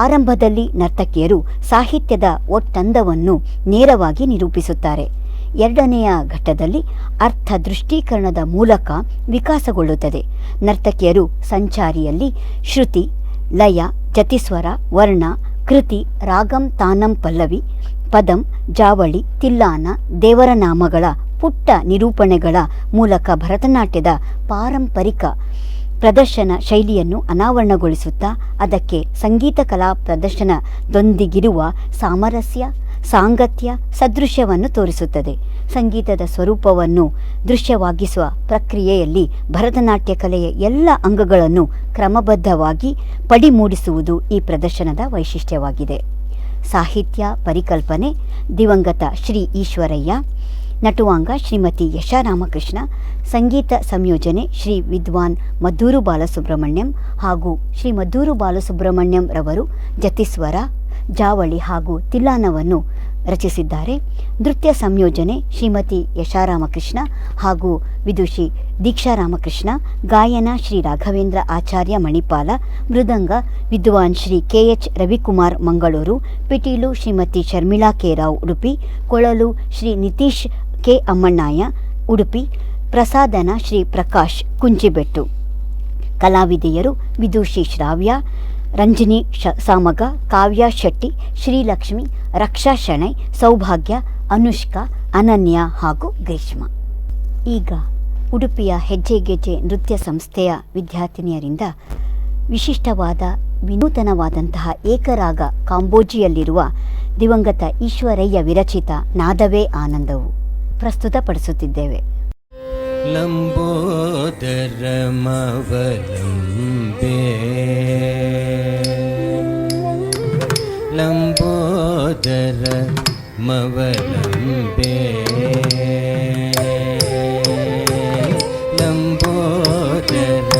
ಆರಂಭದಲ್ಲಿ ನರ್ತಕಿಯರು ಸಾಹಿತ್ಯದ ಒಟ್ಟಂದವನ್ನು ನೇರವಾಗಿ ನಿರೂಪಿಸುತ್ತಾರೆ. ಎರಡನೆಯ ಘಟ್ಟದಲ್ಲಿ ಅರ್ಥ ದೃಷ್ಟೀಕರಣದ ಮೂಲಕ ವಿಕಾಸಗೊಳ್ಳುತ್ತದೆ. ನರ್ತಕಿಯರು ಸಂಚಾರಿಯಲ್ಲಿ ಶ್ರುತಿ, ಲಯ, ಜತಿಸ್ವರ, ವರ್ಣ, ಕೃತಿ, ರಾಗಂ ತಾನಂ ಪಲ್ಲವಿ, ಪದಂ, ಜಾವಳಿ, ತಿಲ್ಲಾನ, ದೇವರ ನಾಮಗಳ ಪುಟ್ಟ ನಿರೂಪಣೆಗಳ ಮೂಲಕ ಭರತನಾಟ್ಯದ ಪಾರಂಪರಿಕ ಪ್ರದರ್ಶನ ಶೈಲಿಯನ್ನು ಅನಾವರಣಗೊಳಿಸುತ್ತಾ ಅದಕ್ಕೆ ಸಂಗೀತ ಕಲಾ ಪ್ರದರ್ಶನದೊಂದಿಗಿರುವ ಸಾಮರಸ್ಯ, ಸಾಂಗತ್ಯ, ಸದೃಶ್ಯವನ್ನು ತೋರಿಸುತ್ತದೆ. ಸಂಗೀತದ ಸ್ವರೂಪವನ್ನು ದೃಶ್ಯವಾಗಿಸುವ ಪ್ರಕ್ರಿಯೆಯಲ್ಲಿ ಭರತನಾಟ್ಯ ಕಲೆಯ ಎಲ್ಲ ಅಂಗಗಳನ್ನು ಕ್ರಮಬದ್ಧವಾಗಿ ಪಡಿಮೂಡಿಸುವುದು ಈ ಪ್ರದರ್ಶನದ ವೈಶಿಷ್ಟ್ಯವಾಗಿದೆ. ಸಾಹಿತ್ಯ ಪರಿಕಲ್ಪನೆ ದಿವಂಗತ ಶ್ರೀ ಈಶ್ವರಯ್ಯ, ನಟುವಾಂಗ ಶ್ರೀಮತಿ ಯಶಾ ರಾಮಕೃಷ್ಣ, ಸಂಗೀತ ಸಂಯೋಜನೆ ಶ್ರೀ ವಿದ್ವಾನ್ ಮದ್ದೂರು ಬಾಲಸುಬ್ರಹ್ಮಣ್ಯಂ ಹಾಗೂ ಶ್ರೀ ಮದ್ದೂರು ಬಾಲಸುಬ್ರಹ್ಮಣ್ಯಂ ರವರು ಜತಿಸ್ವರ, ಜಾವಳಿ ಹಾಗೂ ತಿಲ್ಲಾನವನ್ನು ರಚಿಸಿದ್ದಾರೆ. ನೃತ್ಯ ಸಂಯೋಜನೆ ಶ್ರೀಮತಿ ಯಶಾ ರಾಮಕೃಷ್ಣ ಹಾಗೂ ವಿದುಷಿ ದೀಕ್ಷಾ ರಾಮಕೃಷ್ಣ, ಗಾಯನ ಶ್ರೀ ರಾಘವೇಂದ್ರ ಆಚಾರ್ಯ ಮಣಿಪಾಲ, ಮೃದಂಗ ವಿದ್ವಾನ್ ಶ್ರೀ KH ರವಿಕುಮಾರ್ ಮಂಗಳೂರು, ಪಿಟೀಲು ಶ್ರೀಮತಿ ಶರ್ಮಿಳಾ ಕೆ ರಾವ್ ಉಡುಪಿ, ಕೊಳಲು ಶ್ರೀ ನಿತೀಶ್ ಕೆ ಅಮ್ಮಣ್ಣಾಯ ಉಡುಪಿ, ಪ್ರಸಾದನ ಶ್ರೀ ಪ್ರಕಾಶ್ ಕುಂಚಿಬೆಟ್ಟು. ಕಲಾವಿದೆಯರು ವಿದುಷಿ ಶ್ರಾವ್ಯ, ರಂಜನಿ ಸಾಮಗ, ಕಾವ್ಯ ಶೆಟ್ಟಿ, ಶ್ರೀಲಕ್ಷ್ಮಿ, ರಕ್ಷಾ ಶೆಣೈ, ಸೌಭಾಗ್ಯ, ಅನುಷ್ಕಾ, ಅನನ್ಯ ಹಾಗೂ ಗ್ರೀಷ್ಮ. ಈಗ ಉಡುಪಿಯ ಹೆಜ್ಜೆಗೆಜ್ಜೆ ನೃತ್ಯ ಸಂಸ್ಥೆಯ ವಿದ್ಯಾರ್ಥಿನಿಯರಿಂದ ವಿಶಿಷ್ಟವಾದ ವಿನೂತನವಾದಂತಹ ಏಕರಾಗ ಕಾಂಬೋಜಿಯಲ್ಲಿರುವ ದಿವಂಗತ ಈಶ್ವರಯ್ಯ ವಿರಚಿತ ನಾದವೇ ಆನಂದವು ಪ್ರಸ್ತುತಪಡಿಸುತ್ತಿದ್ದೇವೆ. ಲಂಬೋದರ ಮವಲಂಬೆ, ಲಂಬೋದರ ಮವಲಂಬೆ, ಲಂಬೋದರ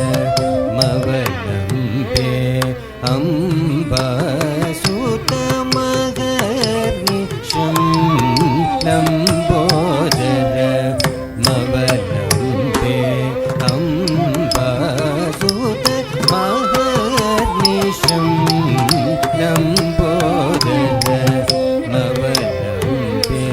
ಮವಲಂಬೆ, ಅಂಬಾ ಸುತ ಮಗರ್ನಿಶಂ, ಲಂಬೋದರ ಮವಲಂಬೆ, ಅಂಬಾ ಸುತ ಮಗರ್ನಿಶಂ, ಲಂಬೋದರ ಮವಲಂಬೆ.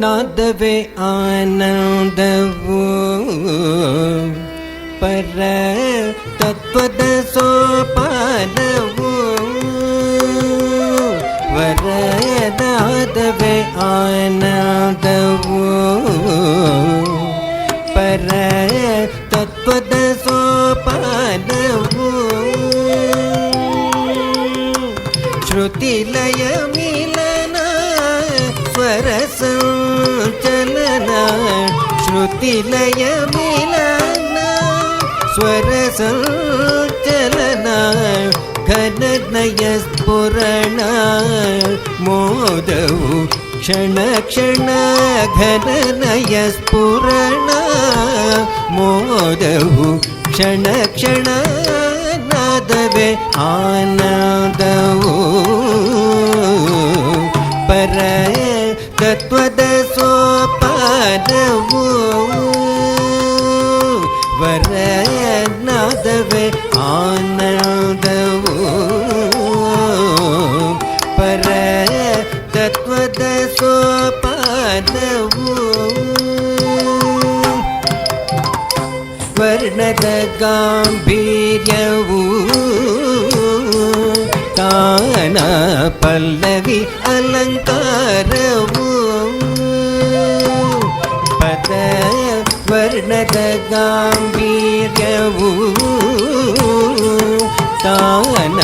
ನಾದವೇ ಆನಂದವು, ಪರ ತತ್ವದ ಸೋಪಾನವು, ವರನಾದವೇ ಆನಂದವು, ಪರ ತತ್ವದ ಸೋಪಾನವು, ಶ್ರುತಿಲಯ ಮಿಲನ ಸ್ವರ ಸಂಚಲನ, ಶ್ರುತಿಲಯ ಮಿಲನ ಸ್ವರ ಸಂಚಲನ, ಘನನಯ ಸ್ಫುರಣ, ಮೋದವು ಕ್ಷಣ ಕ್ಷಣ ಘನನಯ ಸ್ಫುರಣ ಮೋದವು ಕ್ಷಣ ಕ್ಷಣ ನಾದವೇ ಆನಂದವು ಪರ ತತ್ವದ ಸೋಪಾನವು ವರ ನಾದವೇ ಆನಂದವು ಪರ ತತ್ವದ ಸೋಪಾನವು ವರ್ಣದ ಗಾಂಭೀರ್ಯವು ತಾಣ ಪಲ್ಲವಿ ಅಲಂಕಾರವು ಪದ ವರ್ಣದ ಗಾಂಭೀರ್ಯವು ತಾಣ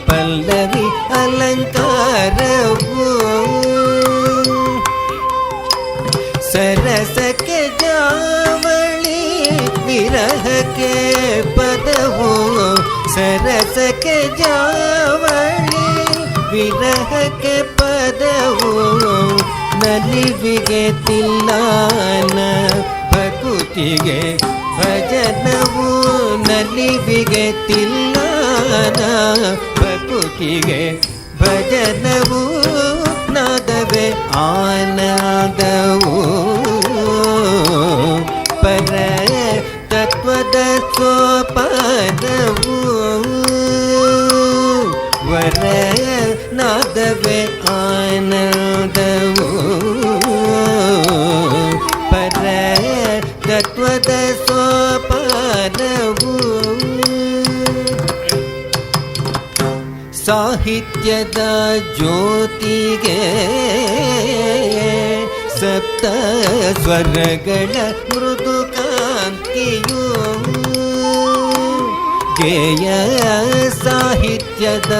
ಪಲ್ಲವಿ ಅಲಂಕಾರವು ಸರಸಕ್ಕೆ ಜಾವಳಿ ವಿರಹಕ್ಕೆ ಪದವು ಸರಸಕ್ಕೆ ಜಾವಳಿ ವಿರಹಕ್ಕೆ ಪದವು ನಲಿವಿಗೆ ತಿಲ್ಲಾನ ಭಕುತಿಗೆ ಭಜನವು ನಲಿವಿಗೆ ತಿಲ್ಲಾನ ಭಕುತಿಗೆ ಭಜನವು ನಾದವೇ ಆನಂದವು ಪರ ತತ್ವದ ಸೋಪಾನವು ವರ ನಾದವೇ ಆನಂದವು ಪರ ತತ್ವದ ಸೋಪಾನವು ಸಾಹಿತ್ಯದ ಜ್ಯೋತಿಗೆ ಸಪ್ತ ಸ್ವರಗಳ ಮೃದು ಕಾಂತಿಯು ಗೇಯ ಸಾಹಿತ್ಯದ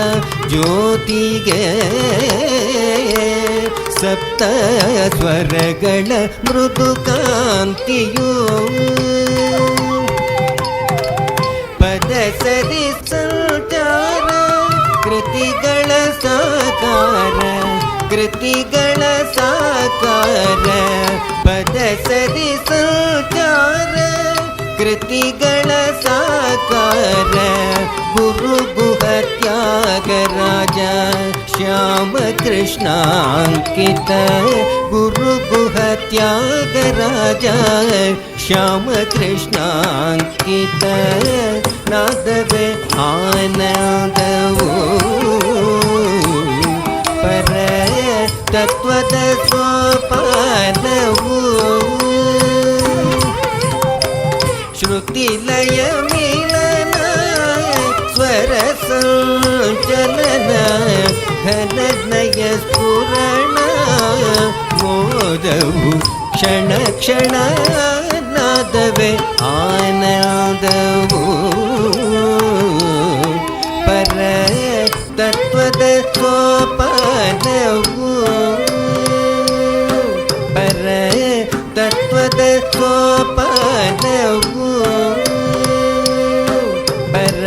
ಜ್ಯೋತಿಗೆ ಸಪ್ತ ಸ್ವರಗಳ ಮೃದು ಕಾಂತಿಯು ಪದ ಸರಿ ಸಂಚಾರ ಕೃತಿಗಳ ಸಾಕಾರ ಕೃತಿಗಳ ಸಾಕಾರ ಪದ ಸರಿ ಸಂಚಾರ ಕೃತಿಗಳ ಸಾಕಾರ ಗುರು ಗುಹ ತ್ಯಾಗರಾಜ ಶ್ಯಾಮ ಕೃಷ್ಣಾಂಕಿತ ಗುರು ಗುಹ ತ್ಯಾಗರಾಜ ಶ್ಯಾಮ ಕೃಷ್ಣಾಂಕಿತ ನಾದವೇ ಆನಂದವು ಪರ ತತ್ವದ ಸೋಪಾನವು ಶ್ರುತಿ ಲಯ ಮಿಲನ ಸ್ವರ ಸಂಚಲನ ಘನನಯ ಸ್ಫುರಣ ಮೋದವು ಕ್ಷಣ ಕ್ಷಣ ನಾದವೇ ಆನಂದವು ಪರ ತತ್ವದ ಸೋಪಾನವು ಪರ ತತ್ವದ ಸೋಪಾನವು ಪರ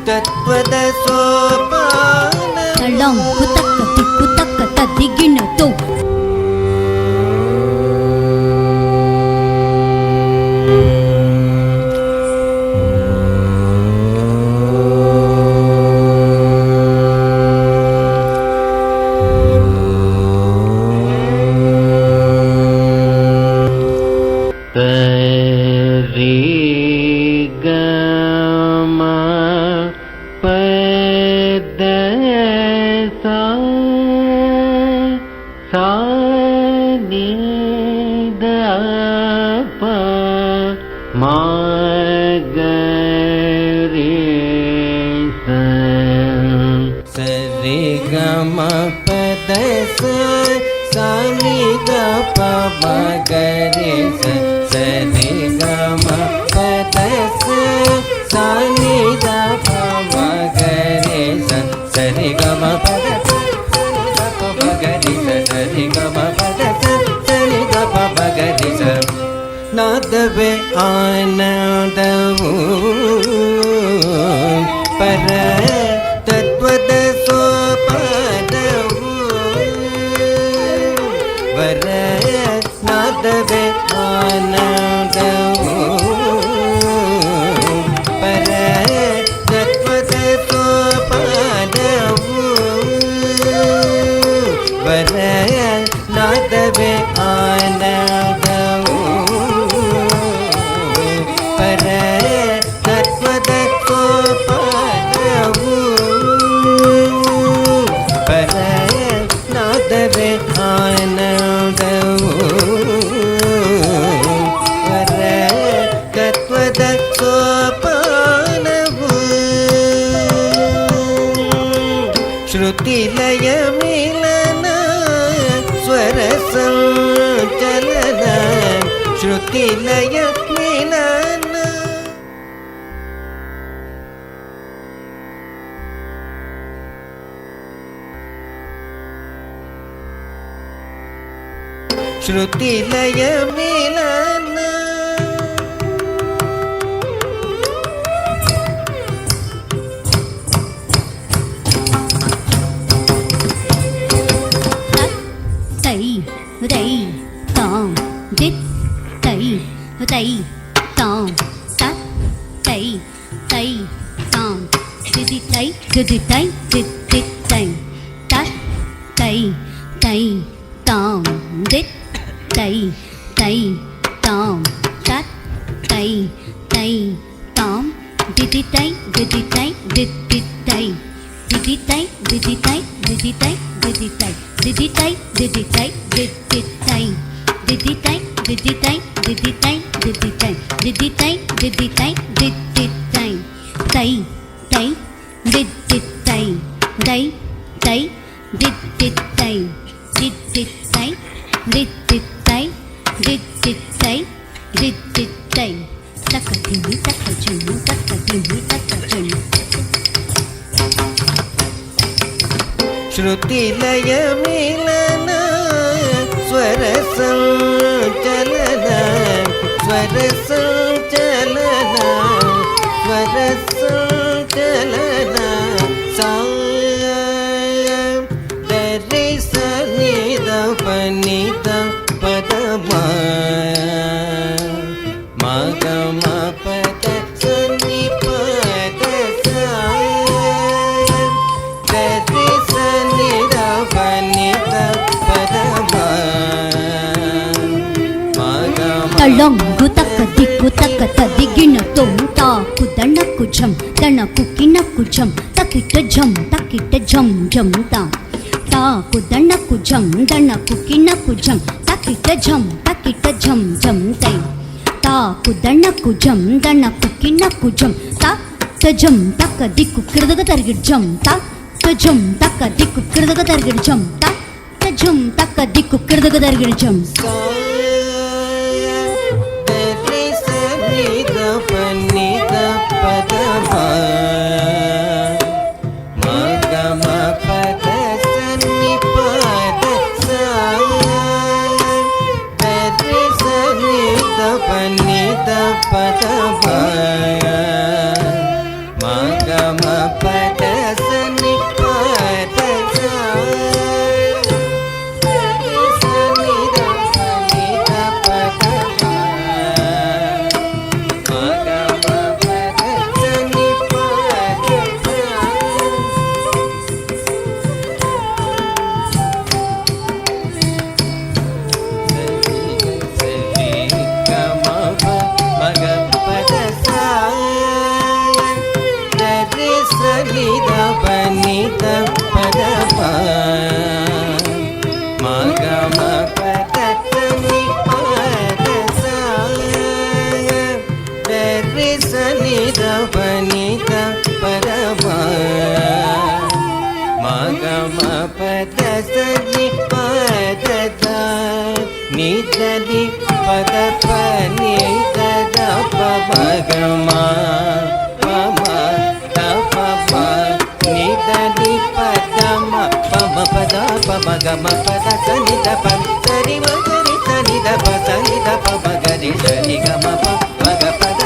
ತತ್ವದ ಸೋಪಾನ ತಳಂ ಕುತಕ್ಕ ತಿಕ್ಕುತಕ್ಕ ತದ್ದಿಗಿಣ್ಣ ತೋ ನಾದವೇ ಆನಂದವು ಪರ ತತ್ವದ ಸೋಪಾನವು ನಾದವೇ ಆನಂದವು ಪರ ತತ್ವದ ಸೋಪಾನವು ಪರ ನಾದವೇ ಆನಂದವು ಪರ ತತ್ವದ ಸೋಪಾನವು ಶ್ರುತಿಲಯ ಮಿಲನ ಸ್ವರ ಸಂಚಲನ ಶ್ರುತಿಲಯ ಮಿಲನ ಶ್ರುತಿಲಯ ಮಿಲನ ತೈ ರೈ ತಾಂ ದಿತ್ ತೈ ರೈ ತಾಂ ತತ್ ತೈ ತೈ ತಾಂ ದಿದಿ ತೈ ದಿತ್ ದಿತ್ ತೈ ತತ್ ತೈ ತೈ ತಾಂ ದಿತ್ ತೈ ತೈ ತಾಂ ತತ್ ತೈ ತೈ ತಾಂ ದಿದಿ ತೈ ದಿತ್ ದಿತ್ ತೈ ದಿದಿ ತೈ ದಿದಿ ತೈ ದಿದಿ ತೈ ದಿದಿ ತೈ ದಿದಿ ತೈ ದಿದಿ ತೈ ದಿತ್ ದಿತ್ ತೈ ದಿದಿ ತೈ ದಿದಿ ತೈ ದಿದಿ ತೈ ದಿದಿ ತೈ ದಿದಿ ತೈ ದಿದಿ ತೈ ದಿತ್ ದಿತ್ ತೈ ತೈ ತೈ ದಿತ್ ದಿತ್ ತೈ ರೈ ತೈ ದಿತ್ ದಿತ್ ತೈ ದಿತ್ ದಿತ್ ತೈ ದಿತ್ ದಿತ್ ತೈ ದಿತ್ ದಿತ್ ತೈ ದಿತ್ ದಿತ್ ತೈ ತಕ್ಕ ತಿಮ್ಮಿ ತಕ್ಕ ಜಣ್ಣು ತಕ್ಕ ತಿಮ್ಮಿ ತಕ್ಕ ಜಣ್ಣು ಶ್ರುತಿಲಯ ಮಿಲನ ಸ್ವರ ಸಂಚಲನ ಸ್ವರ ಸಂಚಲನ ಸ್ವರ ಸಂಚಲನ ಸಾಯ ದರಿ ಸನಿದ ಪನಿದ ಪದಮ ಮಗಮ ಪದ ಸನಿ ಪದ ಸಾಯ ದರಿ ಸನಿದ ಪನಿದ ಪದಮ ಮಗಮ ತಳಂಗು ತಕ್ಕ ದಿಕ್ಕು ತಕ್ಕ ತದಿಗಿಣ ತೊಂು ತಾಕು ದಣಕು ಝಂ ದಣಕು ಕಿಣಕು ಝಂ ತಕಿಟ ಝಂ ಝಂ ತಾಕು ದಣಕು ಝಂ ದಣಕು ಕಿಣಕು ಝಂ ತಕಿಟ ಝಂ ತೈ ತಾಕು ದಣಕು ಝಂ ದಣಕು ಕಿಣಕು ಝಂ ತ ಝಂ ತಕ್ಕ ದಿಕ್ಕು ಕಿರ್ದಗ ತರ್ಗಿಡ್ ಝಂ ತ ಝಂ ತಕ್ಕ ದಿಕ್ಕು ಕಿರ್ದಗ ತರ್ಗಿಡ್ ಝಂ ತ ಝಂ ತಕ್ಕ ದಿಕ್ಕು ಕಿರ್ದಗ ತರ್ಗಿಡ್ ಝಂ ಪನಿದ ಪದಮ ಮಗಮ ಪದ ಸನಿ ಪದ ದರಿ ಸನಿದ ಪನಿದ ಪದಮ ಮಗಮ ಪದ ಸನಿ ಪದ ದರಿ ಸನಿದ ಪನಿದ ಪದಮ ಪನಿದ ಪದಮ ಮಗಮ ಪದ ಸನಿ ಪದ ದರಿ ಸನಿದ ಪನಿದ ಪದಮ ಮಗಮ ಪದ ಸನಿ ಪದ ನಿಧಿ ಪದ ಪನಿದ ಮಗಮ ನಿಧಿ ಪದಮ ಪಮ ಪದ ಪಮಗಮ ಪದ ಸನಿದ ಪ ಸರಿ ಮಗರಿ ಸನಿದ ಪ ಸನಿದ ಪಮ ಗರಿ ಸನಿ ಗಮ ಪ ಮಗ ಪದ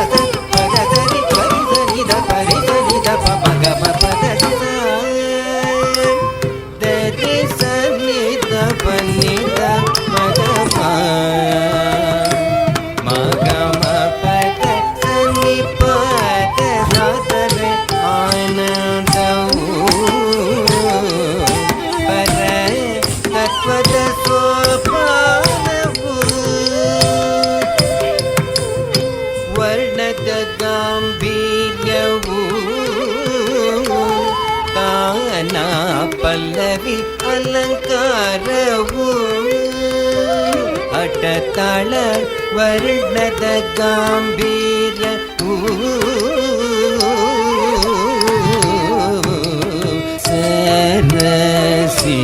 ಪದ ಸರಿ ಗರಿ ಸನಿದ ಪರಿ ಸನಿದ ಪಮಗಮ ಪದ ದರಿ ಸನಿದ ಪನಿದ ಪದಮ ಮಗಮ ಪದ ಸನಿ ಪದ ನಾದವೇ ಆನಂದವು ಪರ ತತ್ವದ ಸೋಪಾನ ನಾ Pallavi ಅಲಂಕಾರವು ಅಟತಾಳ ವರ್ಣದ ಗಾಂಭೀರ್ಯವು ಸರಸಿ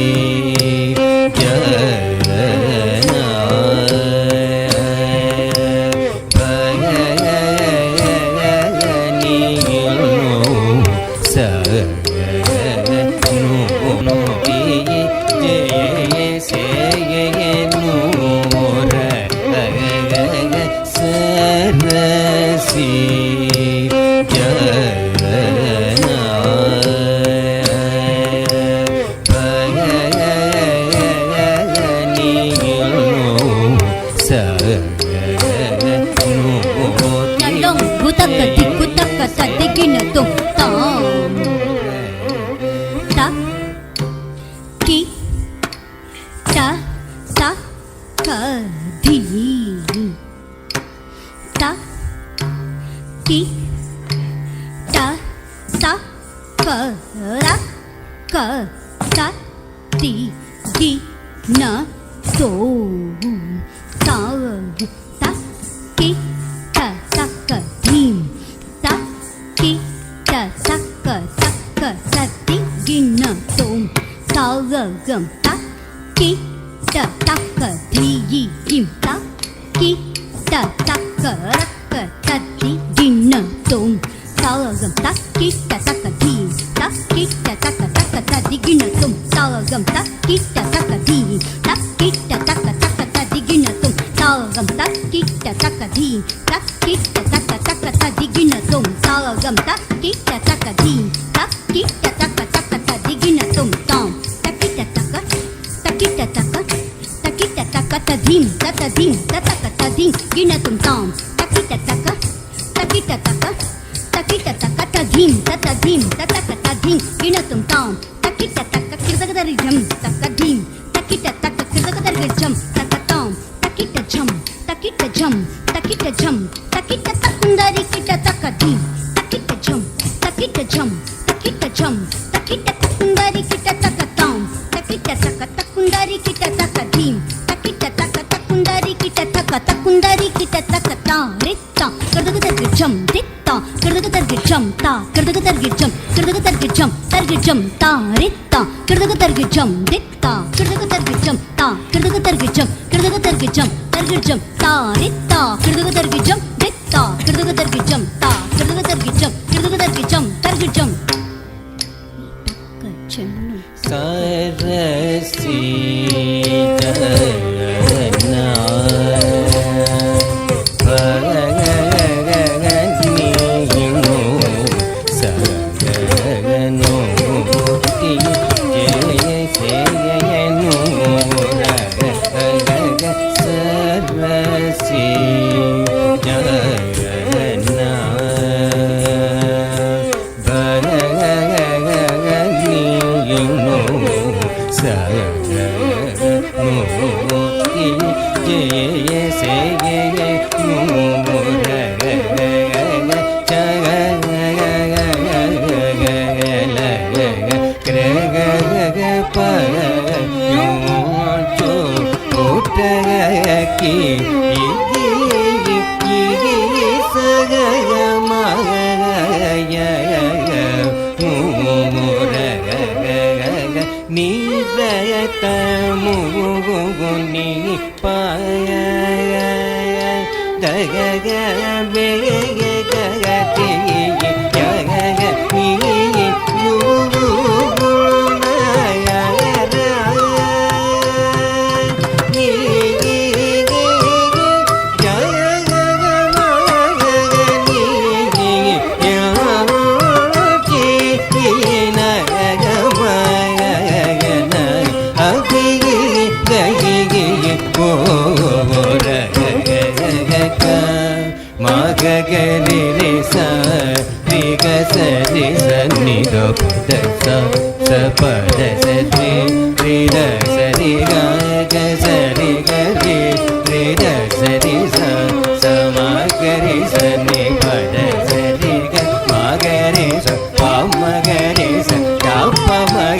Pama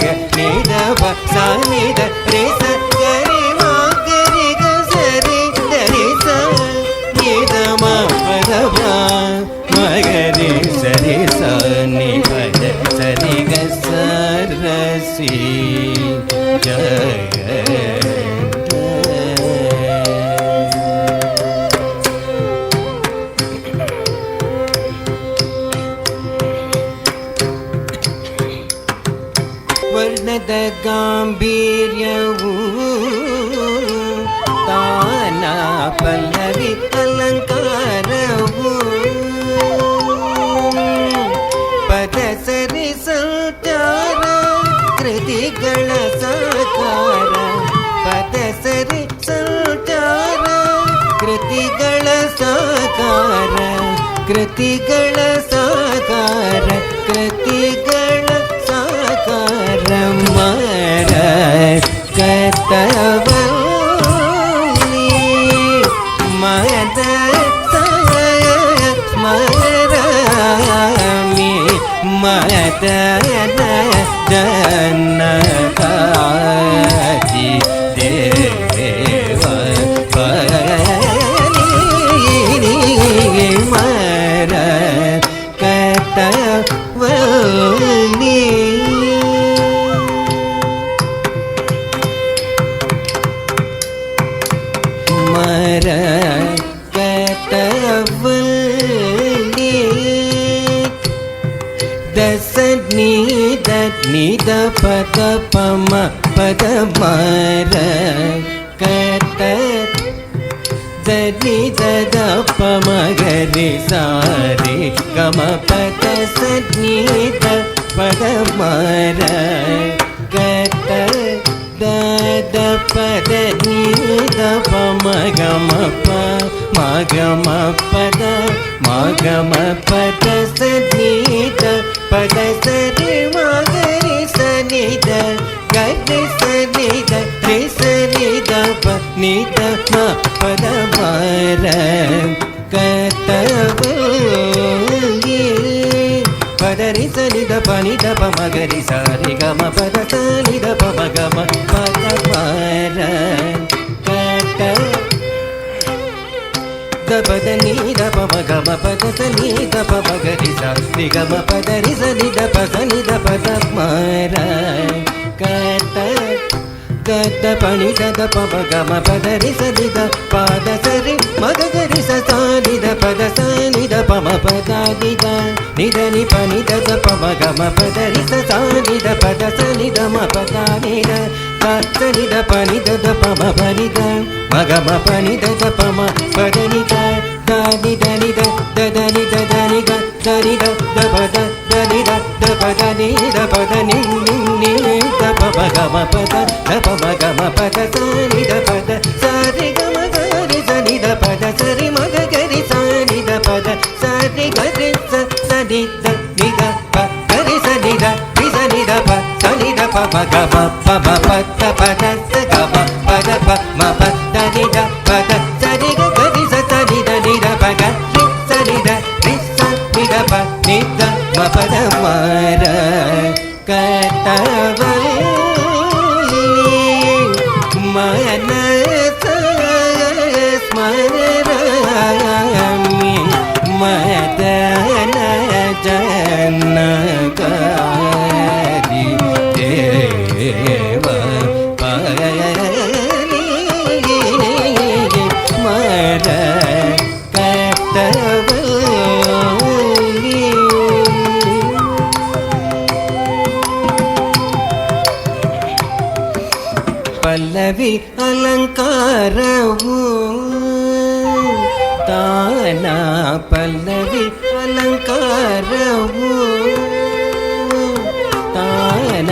sa ni da re sa ga re ma ga re ga sa re da re sa ni da ma pa da ma ma ga re sa ni pa da sa re ga sa ra si ja ವರ್ಣದ ಗಾಂಭೀರ್ಯವು ತಾನ ಪಲ್ಲವಿ ಅಲಂಕಾರವು ಪದ ಸರಿ ಸಂಚಾರ ಕೃತಿಗಳ ಸಾಕಾರ ಪದ ಸರಿ ಸಂಚಾರ ಕೃತಿಗಳ ಸಾಕಾರ ಕೃತಿಗಳ ಸಾಕಾರ ಕೃತಿಗಳ ಸಾಕಾರ ಮರ ಕರ್ತವಲ್ಲಿ ಮದ ಸ್ಮರಾಮಿ ಮದನ ಜನಕಾತಿ ದೇವ ಬಲಿ ಮರ ಕರ್ತವಲ್ಲಿ ಮರ ಕರ್ತವಲ್ಲಿ ದಸ ನಿದ ನಿದ ಪದ ಪಮ ಪದ ಮರ ಕರ್ತ ದಿ ದ ಪಮ ಗರಿ ಸಾರಿ ಗಮ ಪದ ಸನ್ನಿದ ಪದ ಮರ ಕರ್ತ ದ ಪದ ನಿದ ಪಮ ಗಮ ಪ ಮ ಗಮ ಪದ ಮ ಗಮ ಪದ ಸನ್ನಿದ ಪದ ಸರಿ ಮ ಗರಿ ಸನಿದ ಗರಿ ಸನಿದ ರಿ ಸನಿದ ಪ ನಿದ ಮ ಪದ ಮರ ಕರ್ತವಲ್ಲಿ ಪದ ರಿ ಸನಿದ ಪ ನಿದ ಪ ಮ ಗರಿ ಸಾರಿ ಗಮ ಪದ ಸನಿದ ಪ ಮ ಗಮ ಪದ ಮರ ಕರ್ತ ದ ಪದ ನೀದ ಪ ಮ ಗಮ ಪದ ಸನಿ ದ ಪ ಮ ಗರಿ ಸ ನಿ ಗಮ ಪದ ರಿ ಸನಿ ದ ಪ ಸನಿ ದ ಪದ ಮರ ಕರ್ತ ದ ಪಣಿ ದ ಪ ಮ ಗಮ ಪದ ರಿ ಸನಿ ದ ಪಾದ ಸರಿ ಮಗ ಗರಿ ಸ ಸಾನಿ ದ ಪದ ಸನಿ ದ ಪ ಮ ಪದ ನಿ ದ ನಿ ದ ನಿ ಪ ನಿ ದ ಪ ಮ ಗಮ ಪದ ರಿ ಸ ಸಾನಿ ದ ಪದ ಸನಿ ದ ಮ ಪದ ನಿ ದ ಸನಿ ದ ಪ ನಿ ದ ಪ ಮ ಪ ನಿ ದ ಮ ಗಮ ಪ ನಿ ದ ಪ ಮ ಪದ ನಿ ದ ದ ನಿ ದ ನಿ ದ ದ ದ ನಿ ದ ದ ನಿ ದ ದ ನಿ ದ ದ ಪದ ದ ನಿ ದ ದ ಪದ ನಿ ದ ಪದ ನಿ ನಿ ದ ಪ ಮ ಗಮ ಪದ ದ ಪ ಮ ಗಮ ಪದ ಸ ನಿ ದ ಪದ ಸ ರಿ ಗ ಮ ಗ ರಿ ಸ ನಿ ದ ಪದ ಸ ರಿ ಮ ಗ ಗ ರಿ ಸ ನಿ ದ ಪದ ಸ ರಿ ಗ ರಿ ಸ ಸ ನಿ ದ ನಿ ದ ಪ ಗ ರಿ ಸ ನಿ ದ ರಿ ಸ ನಿ ದ ಪ ಸ ನಿ ದ ಪ ಮ ಗ ಮ ಪ ಮ ಪ ದ ಪದ ಸ ಗ ಮ ಪದ ಪ ಮ ಪ ದ ನಿ ದ ಪದ ಸ ರಿ ಗ ಗ ರಿ ಸ ಸ ನಿ ದ ನಿ ದ ಪ ಗ ರಿ ಸ ನಿ ದ ರಿ ಸ ನಿ ದ ಪ ನಿ ದ ಮ ಪದ ಮರ ಕರ್ತವಲ್ಲಿ ಮನಸ ಸ್ಮರಾಮಿ ಮದನ ಜನಕಾರಿ ದೇವ ಬಲಿ ಮರ ಕರ್ತವಲ್ಲಿ ಪಲ್ಲವಿ ಅಲಂಕಾರವು ತಾನ ಪಲ್ಲವಿ ಅಲಂಕಾರವು ತಾನ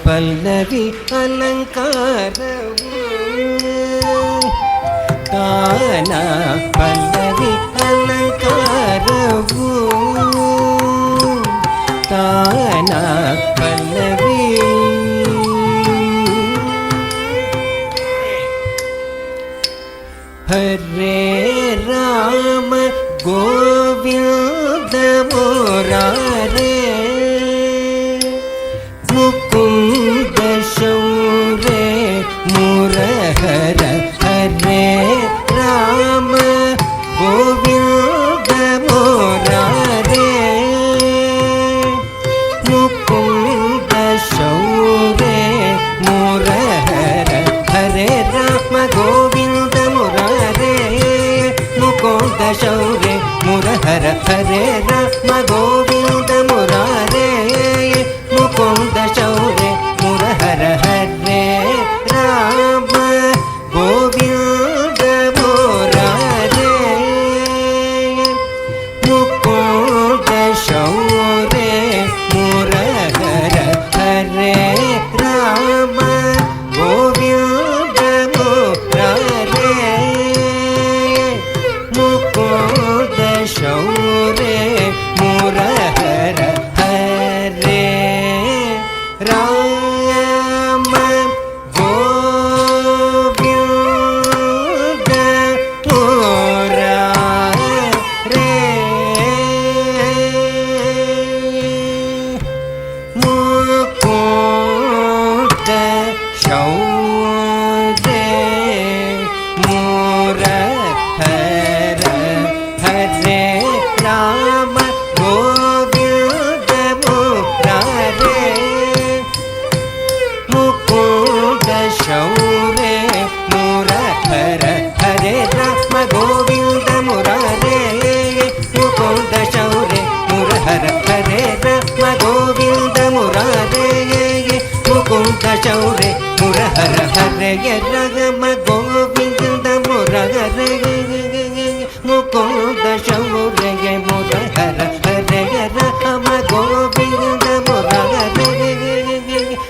ಪಲ್ಲವಿ ಅಲಂಕಾರವು ತಾನ ಪಲ್ಲವಿ ಅಲಂಕಾರವು ತಾನ ಪಲ್ಲವಿ ಹರೇ ರಾಮ ಗೋವಿಂದ ಮುರಾರೇ ಮುಕುಂದ ಶೌರೇ ಮುರಹರ ಹರೇ ರಾಮ ಗೋವಿಂದ ಮುರಾರೇ ಮುಕುಂದ ಶೌರೇ ಮುರಹರ ಹರೇ ರಾಮ ಗೋವಿಂದ ಮುರಾರೇ ಮುಕುಂದ ಶೌರೇ ಮುರಹರ ಹರೇ ರಾಮ ಗೋವಿಂದ ಮುರಾರೇ ಮುಕುಂದ ಶೌರೇ ಮುರಹರ ಹರೇ ರಾಮ ಗೋವಿಂದ ಮುರಾರೇ ಮುಕುಂದ ಶೌರೇ ಮುರಹರ ಹರೇ ರಾಮ ಗೋವಿಂದ ಮುರಾರೇ ಮುಕುಂದ ಶೌರೇ ಮುರಹರ ಹರೇ ರಾಮ ಗೋವಿಂದ ಮುರಾರೇ ಮುಕುಂದ ಶೌರೇ ಮುರಹರ ಹರೇ ರಾಮ ಗೋವಿಂದ ಮುರಾರೇ ಮುಕುಂದ ಶೌರೇ ಮುರಹರ ಹರೇ ರಾಮ ಗೋವಿಂದ ಮುರಾರೇ ಮುಕುಂದ ಶೌರೇ ಮುರಹರ ಹರೇ ರಾಮ ಗೋವಿಂದ ಮುರಾರೇ ಮುಕುಂದ ಶೌರೇ ಮುರಹರ ಹರೇ ರಾಮ ಗೋವಿಂದ ಮುರಾರೇ ಮುಕುಂದ ಶೌರೇ ಮುರಹರ ಹರೇ ರಾಮ ಗೋವಿಂದ ಮುರಾರೇ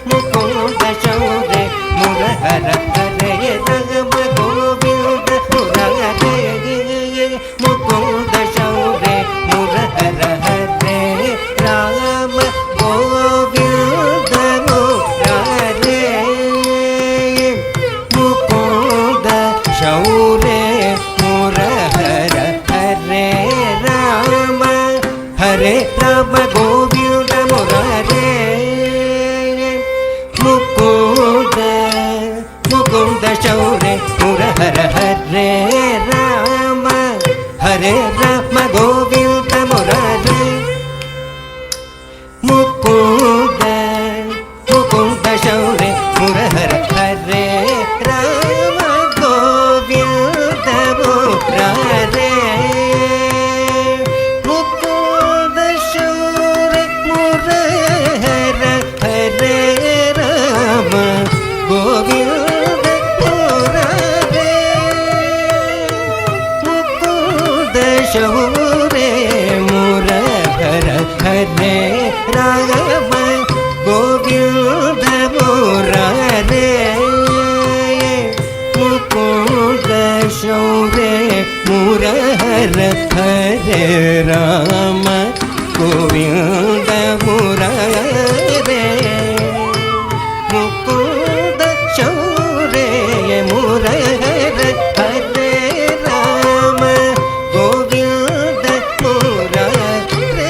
ಮುಕುಂದ ಶೌರೇ ಮುರಹರ ಹರೇ ರಾಮ ಗೋವಿಂದ ಮುರಾರೇ ಮುಕುಂದ ಶೌರೇ ಮುರಹರ ಹರೇ ರಾಮ ಗೋವಿಂದ ಮುರಾರೇ ಮುಕುಂದ ಶೌರೇ ಮುರಹರ ಹರೇ ರಾಮ ಹರೇ ರಾಮ ಗೋವಿಂದ ಮುರಾರೇ ಮುಕುಂದ ಮುಕುಂದ ಶೌರೇ ಮುರಹರ ಹರೇ ರಾಮ ಹರೇ ರಾಮ ಗೋವಿಂದ ಮುರಾರೇ ಮುಕುಂದ ಮುಕುಂದ ಶೌರೇ ಮುರಹರ ಹರೇ ರಾಮ ಗೋವಿಂದ ಮುರಾರೇ ಮುಕುಂದ ಶೌರೇ ಮುರಹರ ಹರೇ ರಾಮ ಗೋವಿಂದ ಮುರಾರೇ ಮುಕುಂದ ಶೌರೇ ಮುರಹರ ಹರೇ ರಾಮ ಗೋವಿಂದ ಮುರಾರೇ ಮುಕುಂದ ಶೌರೇ ಮುರಹರ ಹರೇ ರಾಮ ಗೋವಿಂದ ಮುರಾರೇ ಮುಕುಂದ ಶೌರೇ ಮುರಹರ ಹರೇ ರಾಮ ಗೋವಿಂದ ಮುರಾರೇ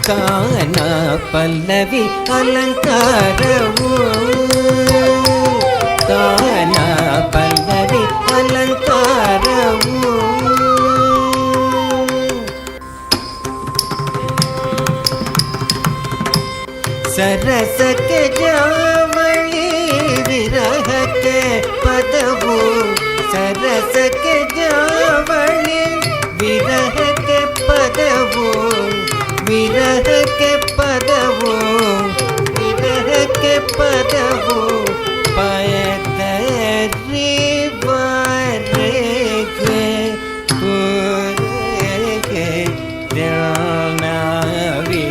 ಕಾನ ಪಲ್ಲವಿ ಅಲಂಕಾರವು ಕಾನ ಪಲ್ಲವಿ ಅಲಂಕಾರವು ಸರಸಕ್ಕೆ ಜಾವಳಿ ವಿರಹಕ್ಕೆ ಪದವು ಸರಸಕ್ಕೆ ಜಾವಳಿ ವಿರಹಕ್ಕೆ ಪದವು ವಿರಹಕ್ಕೆ ಪದವು ವಿರಹಕ್ಕೆ ಪದವು ಪಯದರಿ ಬಾರೆಗೆ ಪೂರೆಗೆ ಧ್ಯಾನವಿ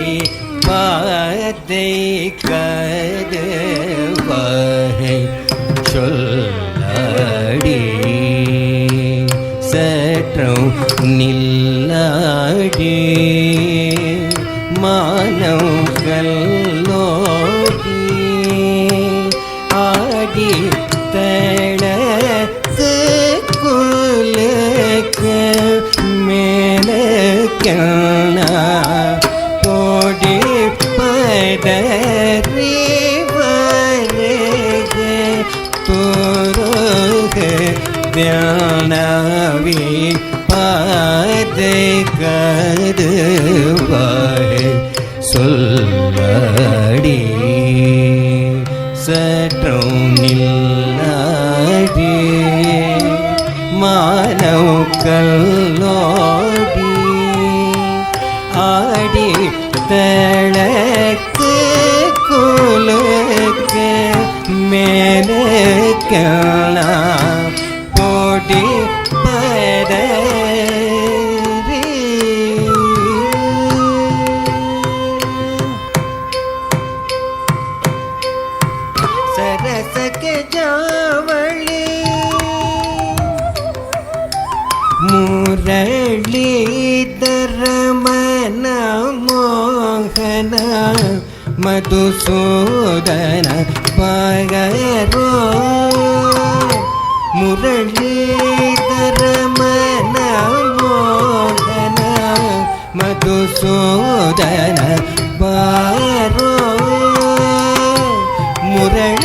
பாதை கதுவாய் சொல்லடி சற்றும் நில்லாடி மானம் கல்லோடி ஆடி தடக்கு குலக்க மேலக்கண கோடி பதறி வரக தோரோக தியானவி பாதை கதுவாய் சொல்லடி சற்றும் நில்லாடி மானவ கல்லோடி ஆடி தளக்கு குலுக்கு மேலக்கண போடி பதறி சரசಕ್ಕೆ ಜಾವಳಿ ಮುರಳೀಧರ ಮನ ಮೋಹನ ಮಧುಸೂದನ ಪಗರೋ ಮುರಳೀಧರ ಮನ ಮೋಹನ ಮಧುಸೂದನ ಬಾರೋ ಮುರಳೀಧರ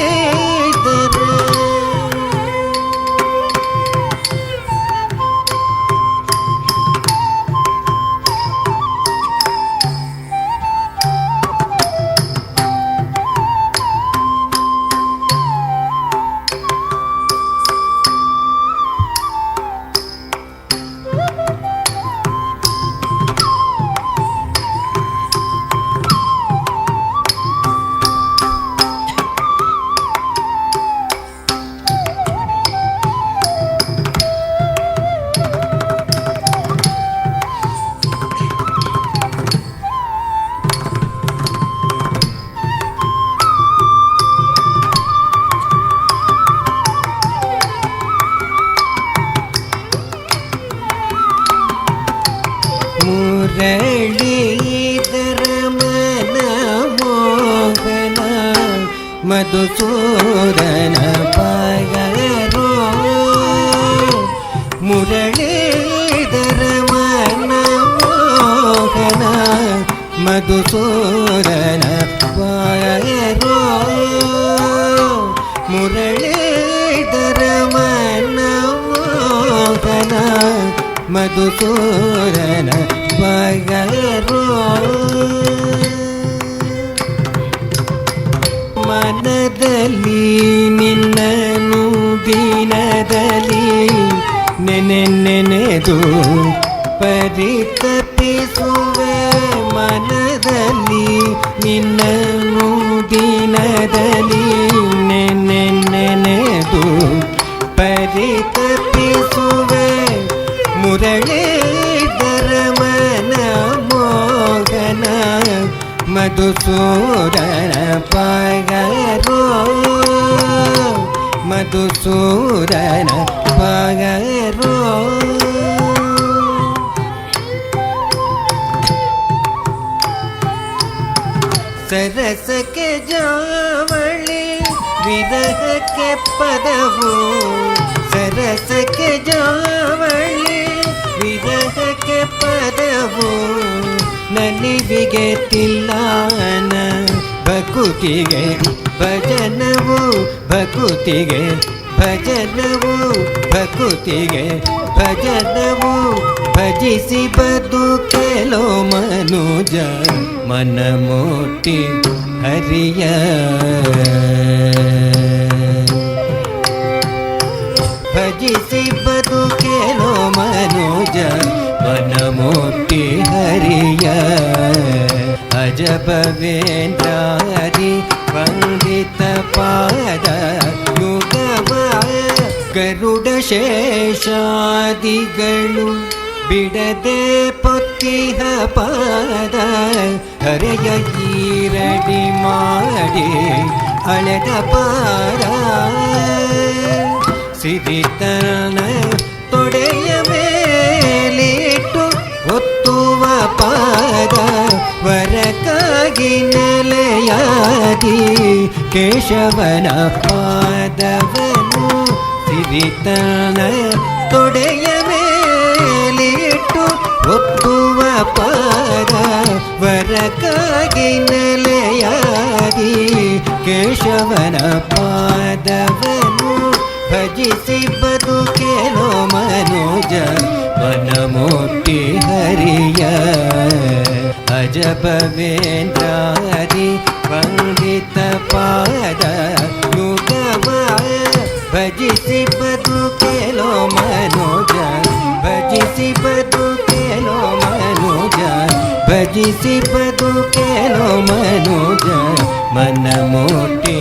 ಮುರಳೀಧರ ಮನ ಮೋಹನ ಮಧುಸೂದನ ಪಗರೋ ಮುರಳೀಧರ ಮನ ಮೋಹನ ಮಧುಸೂದನ ಪಗರೋ ಮುರಳೀಧರ ಮನ ಮೋಹನ ಮಧುಸೂದನ ಪಗರೋ ಮನದಲ್ಲಿ ನಿನ್ನನು ದಿನದಲ್ಲಿ ನೆನೆದು ಪರಿತಪಿಸುವೆ ಮನದಲ್ಲಿ ನಿನ್ನನು ದಿನದಲ್ಲಿ ನೆನೆದು ಪರಿತಪಿಸುವೆ ಮುರಳೀಧರ ಮನ ಮೋಹನ ಮಧುಸೂದನ ಪಗರೋ ಮಧುಸೂದನ ಪಗರೋ ಸರಸಕ್ಕೆ ಜಾವಳಿ ವಿರಹಕ್ಕೆ ಪದವು ಸರಸಕ್ಕೆ ಜಾವಳಿ ವಿರಹಕ್ಕೆ ಪದವು ನಲಿವಿಗೆ ತಿಲ್ಲಾನ ಭಕುತಿಗೆ ಭಜನವು ಭಕುತಿಗೆ ಭಜನವು ಭಕುತಿಗೆ ಭಜನವು ಭಜಿಸಿ ಬದುಕೆಲೋ ಮನುಜ ಮನ ಮೋಟಿ ಹರಿಯ ಭಜಿಸಿ ಬದುಕೆಲೋ ಮನುಜ ಮನ ಮೋಟಿ ಹರಿಯ ಅಜಬವೇಂದ್ರಾರಿ ವಂದಿತ ಪಾದ ಯುಗವ ಗರುಡ ಶೇಷಾದಿಗಳು ಬಿಡದೆ ಪೊತ್ತಿಹ ಪಾದ ಹರೆಯ ಈರಡಿ ಮಾಡಿ ಅಳೆದ ಪಾರ ಸಿರಿತನ ತೊಡೆಯ ಮೇಲಿಟ್ಟು ಒತ್ತುವ ಪಾದ ವರಕ್ಕಾಗಿ ನೆಲೆಯಾದಿ ಕೇಶವನ ಪಾದವನು ಸಿರಿತನ ತೊಡೆಯ ಮೇಲಿಟ್ಟು ಒತ್ತುವ ಪಾದ ವರಕ್ಕಾಗಿ ನೆಲೆಯಾದಿ ಕೇಶವನ ಪಾದವನು ಭಜಿಸಿ ಬದುಕೆಲೋ ಮನುಜ ಮನ ಮೋಟಿ ಹರಿಯ ಅಜಬವೇಂದ್ರಾದಿ ವಂದಿತ ಪಾದ ಯುಗವ ಭಜಿಸಿ ಬದುಕೆಲೋ ಮನುಜ ಭಜಿಸಿ ಬದುಕೆಲೋ ಮನುಜ ಭಜಿಸಿ ಬದುಕೆಲೋ ಮನುಜ ಮನ ಮೋಟಿ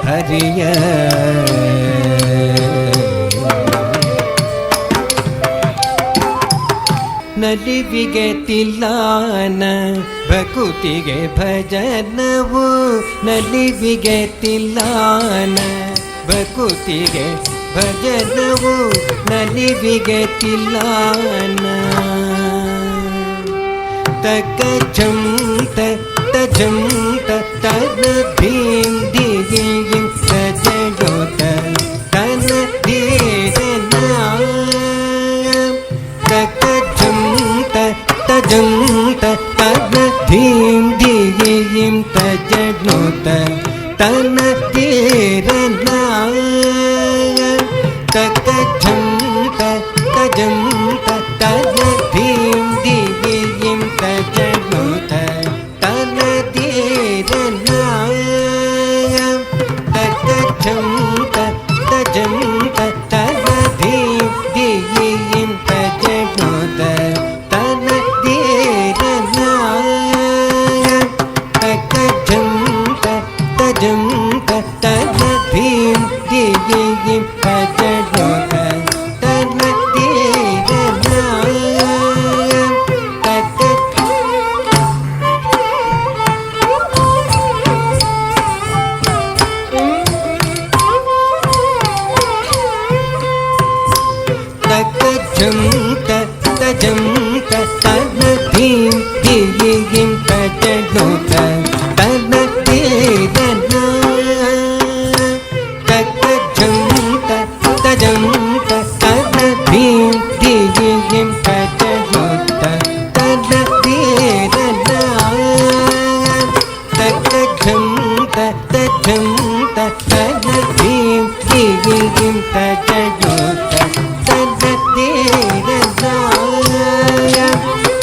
ಹರಿಯ ನಲಿವಿಗೆ ತಿಲ್ಲಾನ ಭಕುತಿಗೆ ಭಜನವು ನಲಿವಿಗೆ ತಿಲ್ಲಾನ ಭಕುತಿಗೆ ಭಜನವು ನಲಿವಿಗೆ ತಿಲ್ಲಾನ ತಕ ಝಂತ ತಜಂತ ತನ ಧೀಂ ದಿಗಿಂ ತಜಡೋತ ತನ ಧೀರನ ತಕ ಝಂತ ತಜಂತ ತನ ಧೀಂ ದಿಗಿಂ ತಜಡೋತ ತನ ಧೀರನ ತಕ ಝಂತ ತಜಂತ ತನ ಧೀಂ ದಿಗಿಂ ತಜಡೋತ ತನ ಧೀರನ ತಕ ಝಂತ ತಜಂತ ತನ ಧೀಂ ದಿಗಿಂ ತಜಡೋತ ತನ ಧೀರನ ತಕ ಝಂತ ತಜಂತ ತನ ಧೀಂ ದಿಗಿಂ ತಜಡೋತ ತನ ಧೀರನ ತಕ ಝಂತ ತಜಂತ ತನ ಧೀಂ ದಿಗಿಂ ತಜಡೋತ ತನ ಧೀರನ ತಕ ಝಂತ ತಜಂತ ತನ ಧೀಂ ದಿಗಿಂ ತಜಡೋತ ತನ ಧೀರನ ತಕ ಝಂತ ತಜಂತ ತನ ಧೀಂ ದಿಗಿಂ ತಜಡೋತ ತನ ಧೀರನ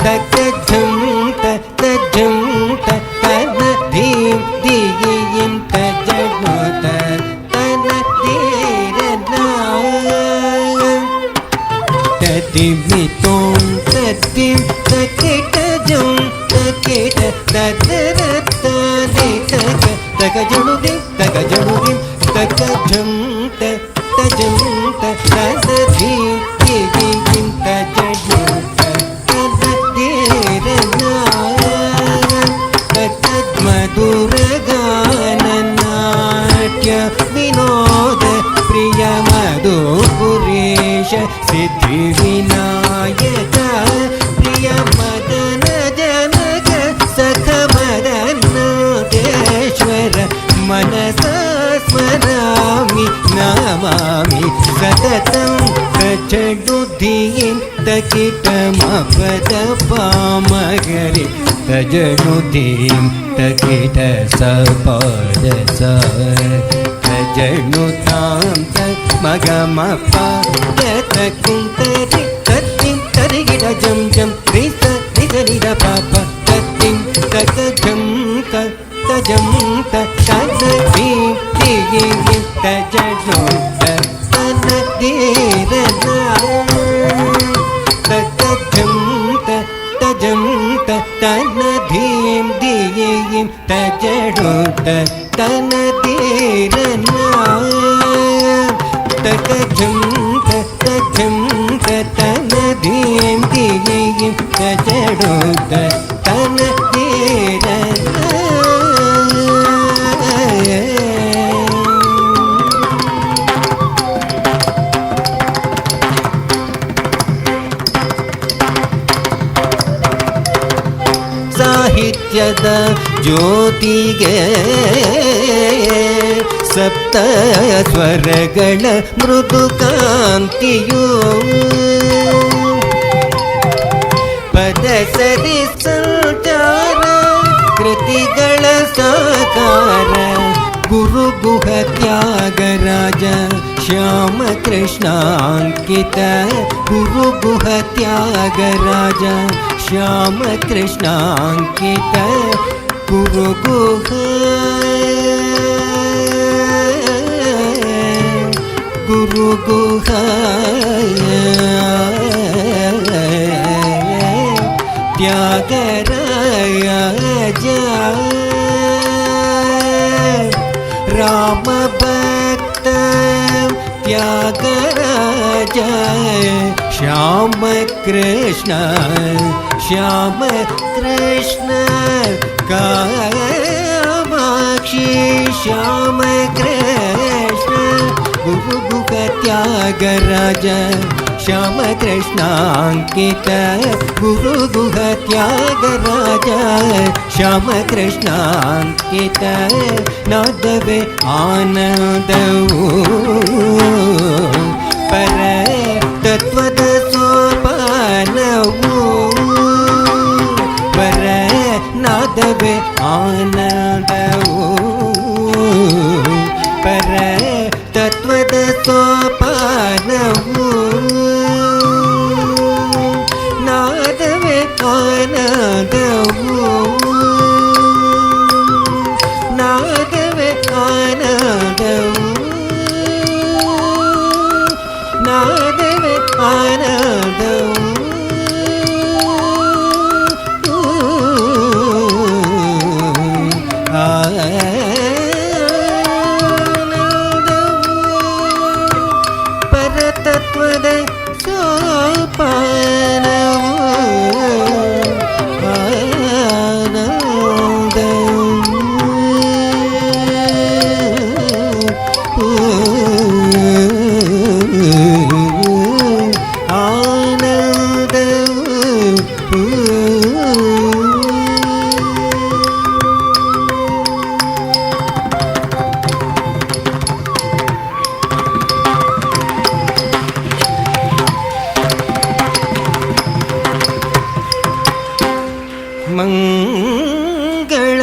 ತಕ ಝಂತ ತಜಂತ ತನ ಧೀಂ ದಿಗಿಂ ತಜಡೋತ ತನ ಧೀರನ ತದಿಮಿತೋಂ ತದಿಂ ತಕಿಟ ಜಂ ತಕಿಟ ತದರತ ದೇತಕ ತಕ ಜನುದಿಂ ತಕ ಜನುದಿಂ ತಕ ಝಂತ ತಜಂತ ತನ ಧೀಂ ದಿಗಿಂ ತಜಡೋತ ತನ ಧೀರನ ತಕ ಮಧುರ ಗಾನ ನಾಟ್ಯ ವಿನೋದ ಪ್ರಿಯ ಮಧುಪುರೇಶ ಸಿದ್ಧಿ ವಿನಾಯಕ ಪ್ರಿಯ ಮದನ ಜನಕ ಸಖ ಮದನೋದೇಶ್ವರ ಮನಸ ಸ್ಮರಾಮಿ ನಮಾಮಿ ಸತತಂ ತಜಡುದ್ದೀಂ ತಕಿಟ ಮಪದ ಪಾಮಗರಿ ತಜನು ಧೀಂ ತಕಿಟ ಸಪದ ಸ ತಜನು ತಾಂ ತ ಮಗ ಮಪ ತಕಿಂತರಿ ತತ್ತಿಂ ತರಿಗಿಡ ಜಂ ಜಂ ರಿಸ ನಿದ ನಿದ ಪಾಪ ತತ್ತಿಂ ತಕ ಜಂ ತ ತಜಂ ತ ತನ ಧೀಂ ಧೀಂ ತಜನು ತ ತನ ಧೀರನ ತಕಜಂ ತ ತಜಂ ತ ತನ ಧೀಂ ಧೀಂ ತಜಡು ತ ತನ ಧೀರನ ತಕಜಂ ತ ತಜಂ ತ ತನ ಧೀಂ ಧೀಂ ತಜಡು ತ ತನ ಧೀರನ ಸಾಹಿತ್ಯದ ಜ್ಯೋತಿಗೆ ಸಪ್ತ ಸ್ವರಗಳ ಮೃದು ಕಾಂತಿಯು ಪದ ಸರಿ ಸಂಚಾರ ಕೃತಿಗಳ ಸಾಕಾರ ಗುರು ಗುಹ ತ್ಯಾಗರಾಜ ಶ್ಯಾಮ ಕೃಷ್ಣಾಂಕಿತ ಗುರು ಗುಹ ತ್ಯಾಗರಾಜ ಶ್ಯಾಮ ಕೃಷ್ಣಾಂಕಿತ ಗುರು ಗುಹ ಗುರು ಗುಹ ತ್ಯಾಗರಾಜ ರಾಮ ಭಕ್ತ ತ್ಯಾಗರಾಜ ಶ್ಯಾಮ ಕೃಷ್ಣ ಶ್ಯಾಮ ಕೃಷ್ಣ ಕಾಮಾಕ್ಷಿ ಶ್ಯಾಮ ಕೃಷ್ಣ ಗುರು ಗುಹ ತ್ಯಾಗರಾಜ ಶ್ಯಾಮ ಕೃಷ್ಣಾಂಕಿತ ಗುರು ಗುಹ ತ್ಯಾಗರಾಜ ಶ್ಯಾಮ ಕೃಷ್ಣಾಂಕಿತ ನಾದವೇ ಆನಂದವು ಪರ ತತ್ವದ ಸೋಪಾನವು ಪರ ನಾದವೇ ಆನಂದವು ಪರ ತತ್ವದ ಸೋಪಾನವು ನಾದವೇ ಆನಂದವು ನಾದವೇ ಆನಂದವು ನಾದವೇ ಆನಂದವು ಪರತತ್ವದ ಸೋಪಾನವು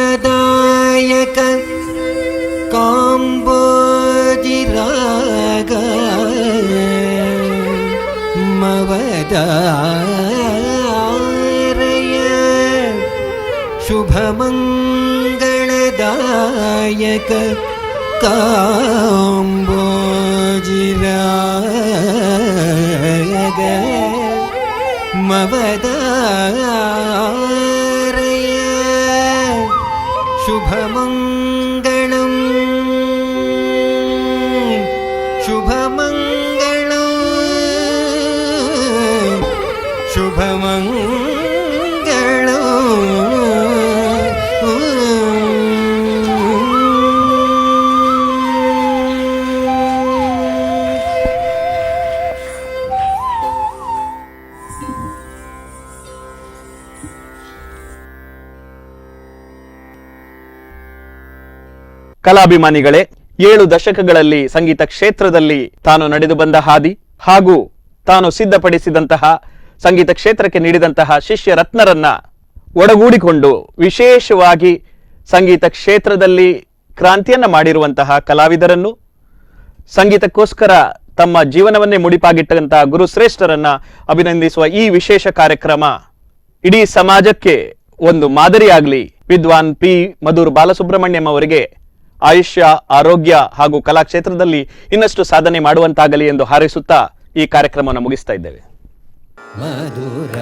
ಮಂಗಳದಾಯಕ ಕಾಂಬೋಜಿರಾಗ ಮವದಾರಯ ಶುಭಮಂಗಳದಾಯಕ ಕಾಂಬೋಜಿರಾಗ ಮವದಾರಯ ಶುಭಮಂಗಳಂ ಶುಭಮಂಗಳಂ ಶುಭಮಂಗಳಂ ಕಲಾಭಿಮಾನಿಗಳೇ, 7 ದಶಕಗಳಲ್ಲಿ ಸಂಗೀತ ಕ್ಷೇತ್ರದಲ್ಲಿ ತಾನು ನಡೆದು ಬಂದ ಹಾದಿ ಹಾಗೂ ತಾನು ಸಿದ್ಧಪಡಿಸಿದಂತಹ ಸಂಗೀತ ಕ್ಷೇತ್ರಕ್ಕೆ ನೀಡಿದಂತಹ ಶಿಷ್ಯ ರತ್ನರನ್ನ ಒಡಗೂಡಿಕೊಂಡು ವಿಶೇಷವಾಗಿ ಸಂಗೀತ ಕ್ಷೇತ್ರದಲ್ಲಿ ಕ್ರಾಂತಿಯನ್ನ ಮಾಡಿರುವಂತಹ ಕಲಾವಿದರನ್ನು, ಸಂಗೀತಕ್ಕೋಸ್ಕರ ತಮ್ಮ ಜೀವನವನ್ನೇ ಮುಡಿಪಾಗಿಟ್ಟಂತಹ ಗುರುಶ್ರೇಷ್ಠರನ್ನ ಅಭಿನಂದಿಸುವ ಈ ವಿಶೇಷ ಕಾರ್ಯಕ್ರಮ ಇಡೀ ಸಮಾಜಕ್ಕೆ ಒಂದು ಮಾದರಿಯಾಗಲಿ. ವಿದ್ವಾನ್ ಪಿ ಮಧುರ್ ಬಾಲಸುಬ್ರಹ್ಮಣ್ಯಂ ಅವರಿಗೆ ಆಯುಷ್ಯ, ಆರೋಗ್ಯ ಹಾಗೂ ಕಲಾಕ್ಷೇತ್ರದಲ್ಲಿ ಇನ್ನಷ್ಟು ಸಾಧನೆ ಮಾಡುವಂತಾಗಲಿ ಎಂದು ಹಾರೈಸುತ್ತಾ ಈ ಕಾರ್ಯಕ್ರಮವನ್ನು ಮುಗಿಸ್ತಾ ಇದ್ದೇವೆ. ಮಧುರ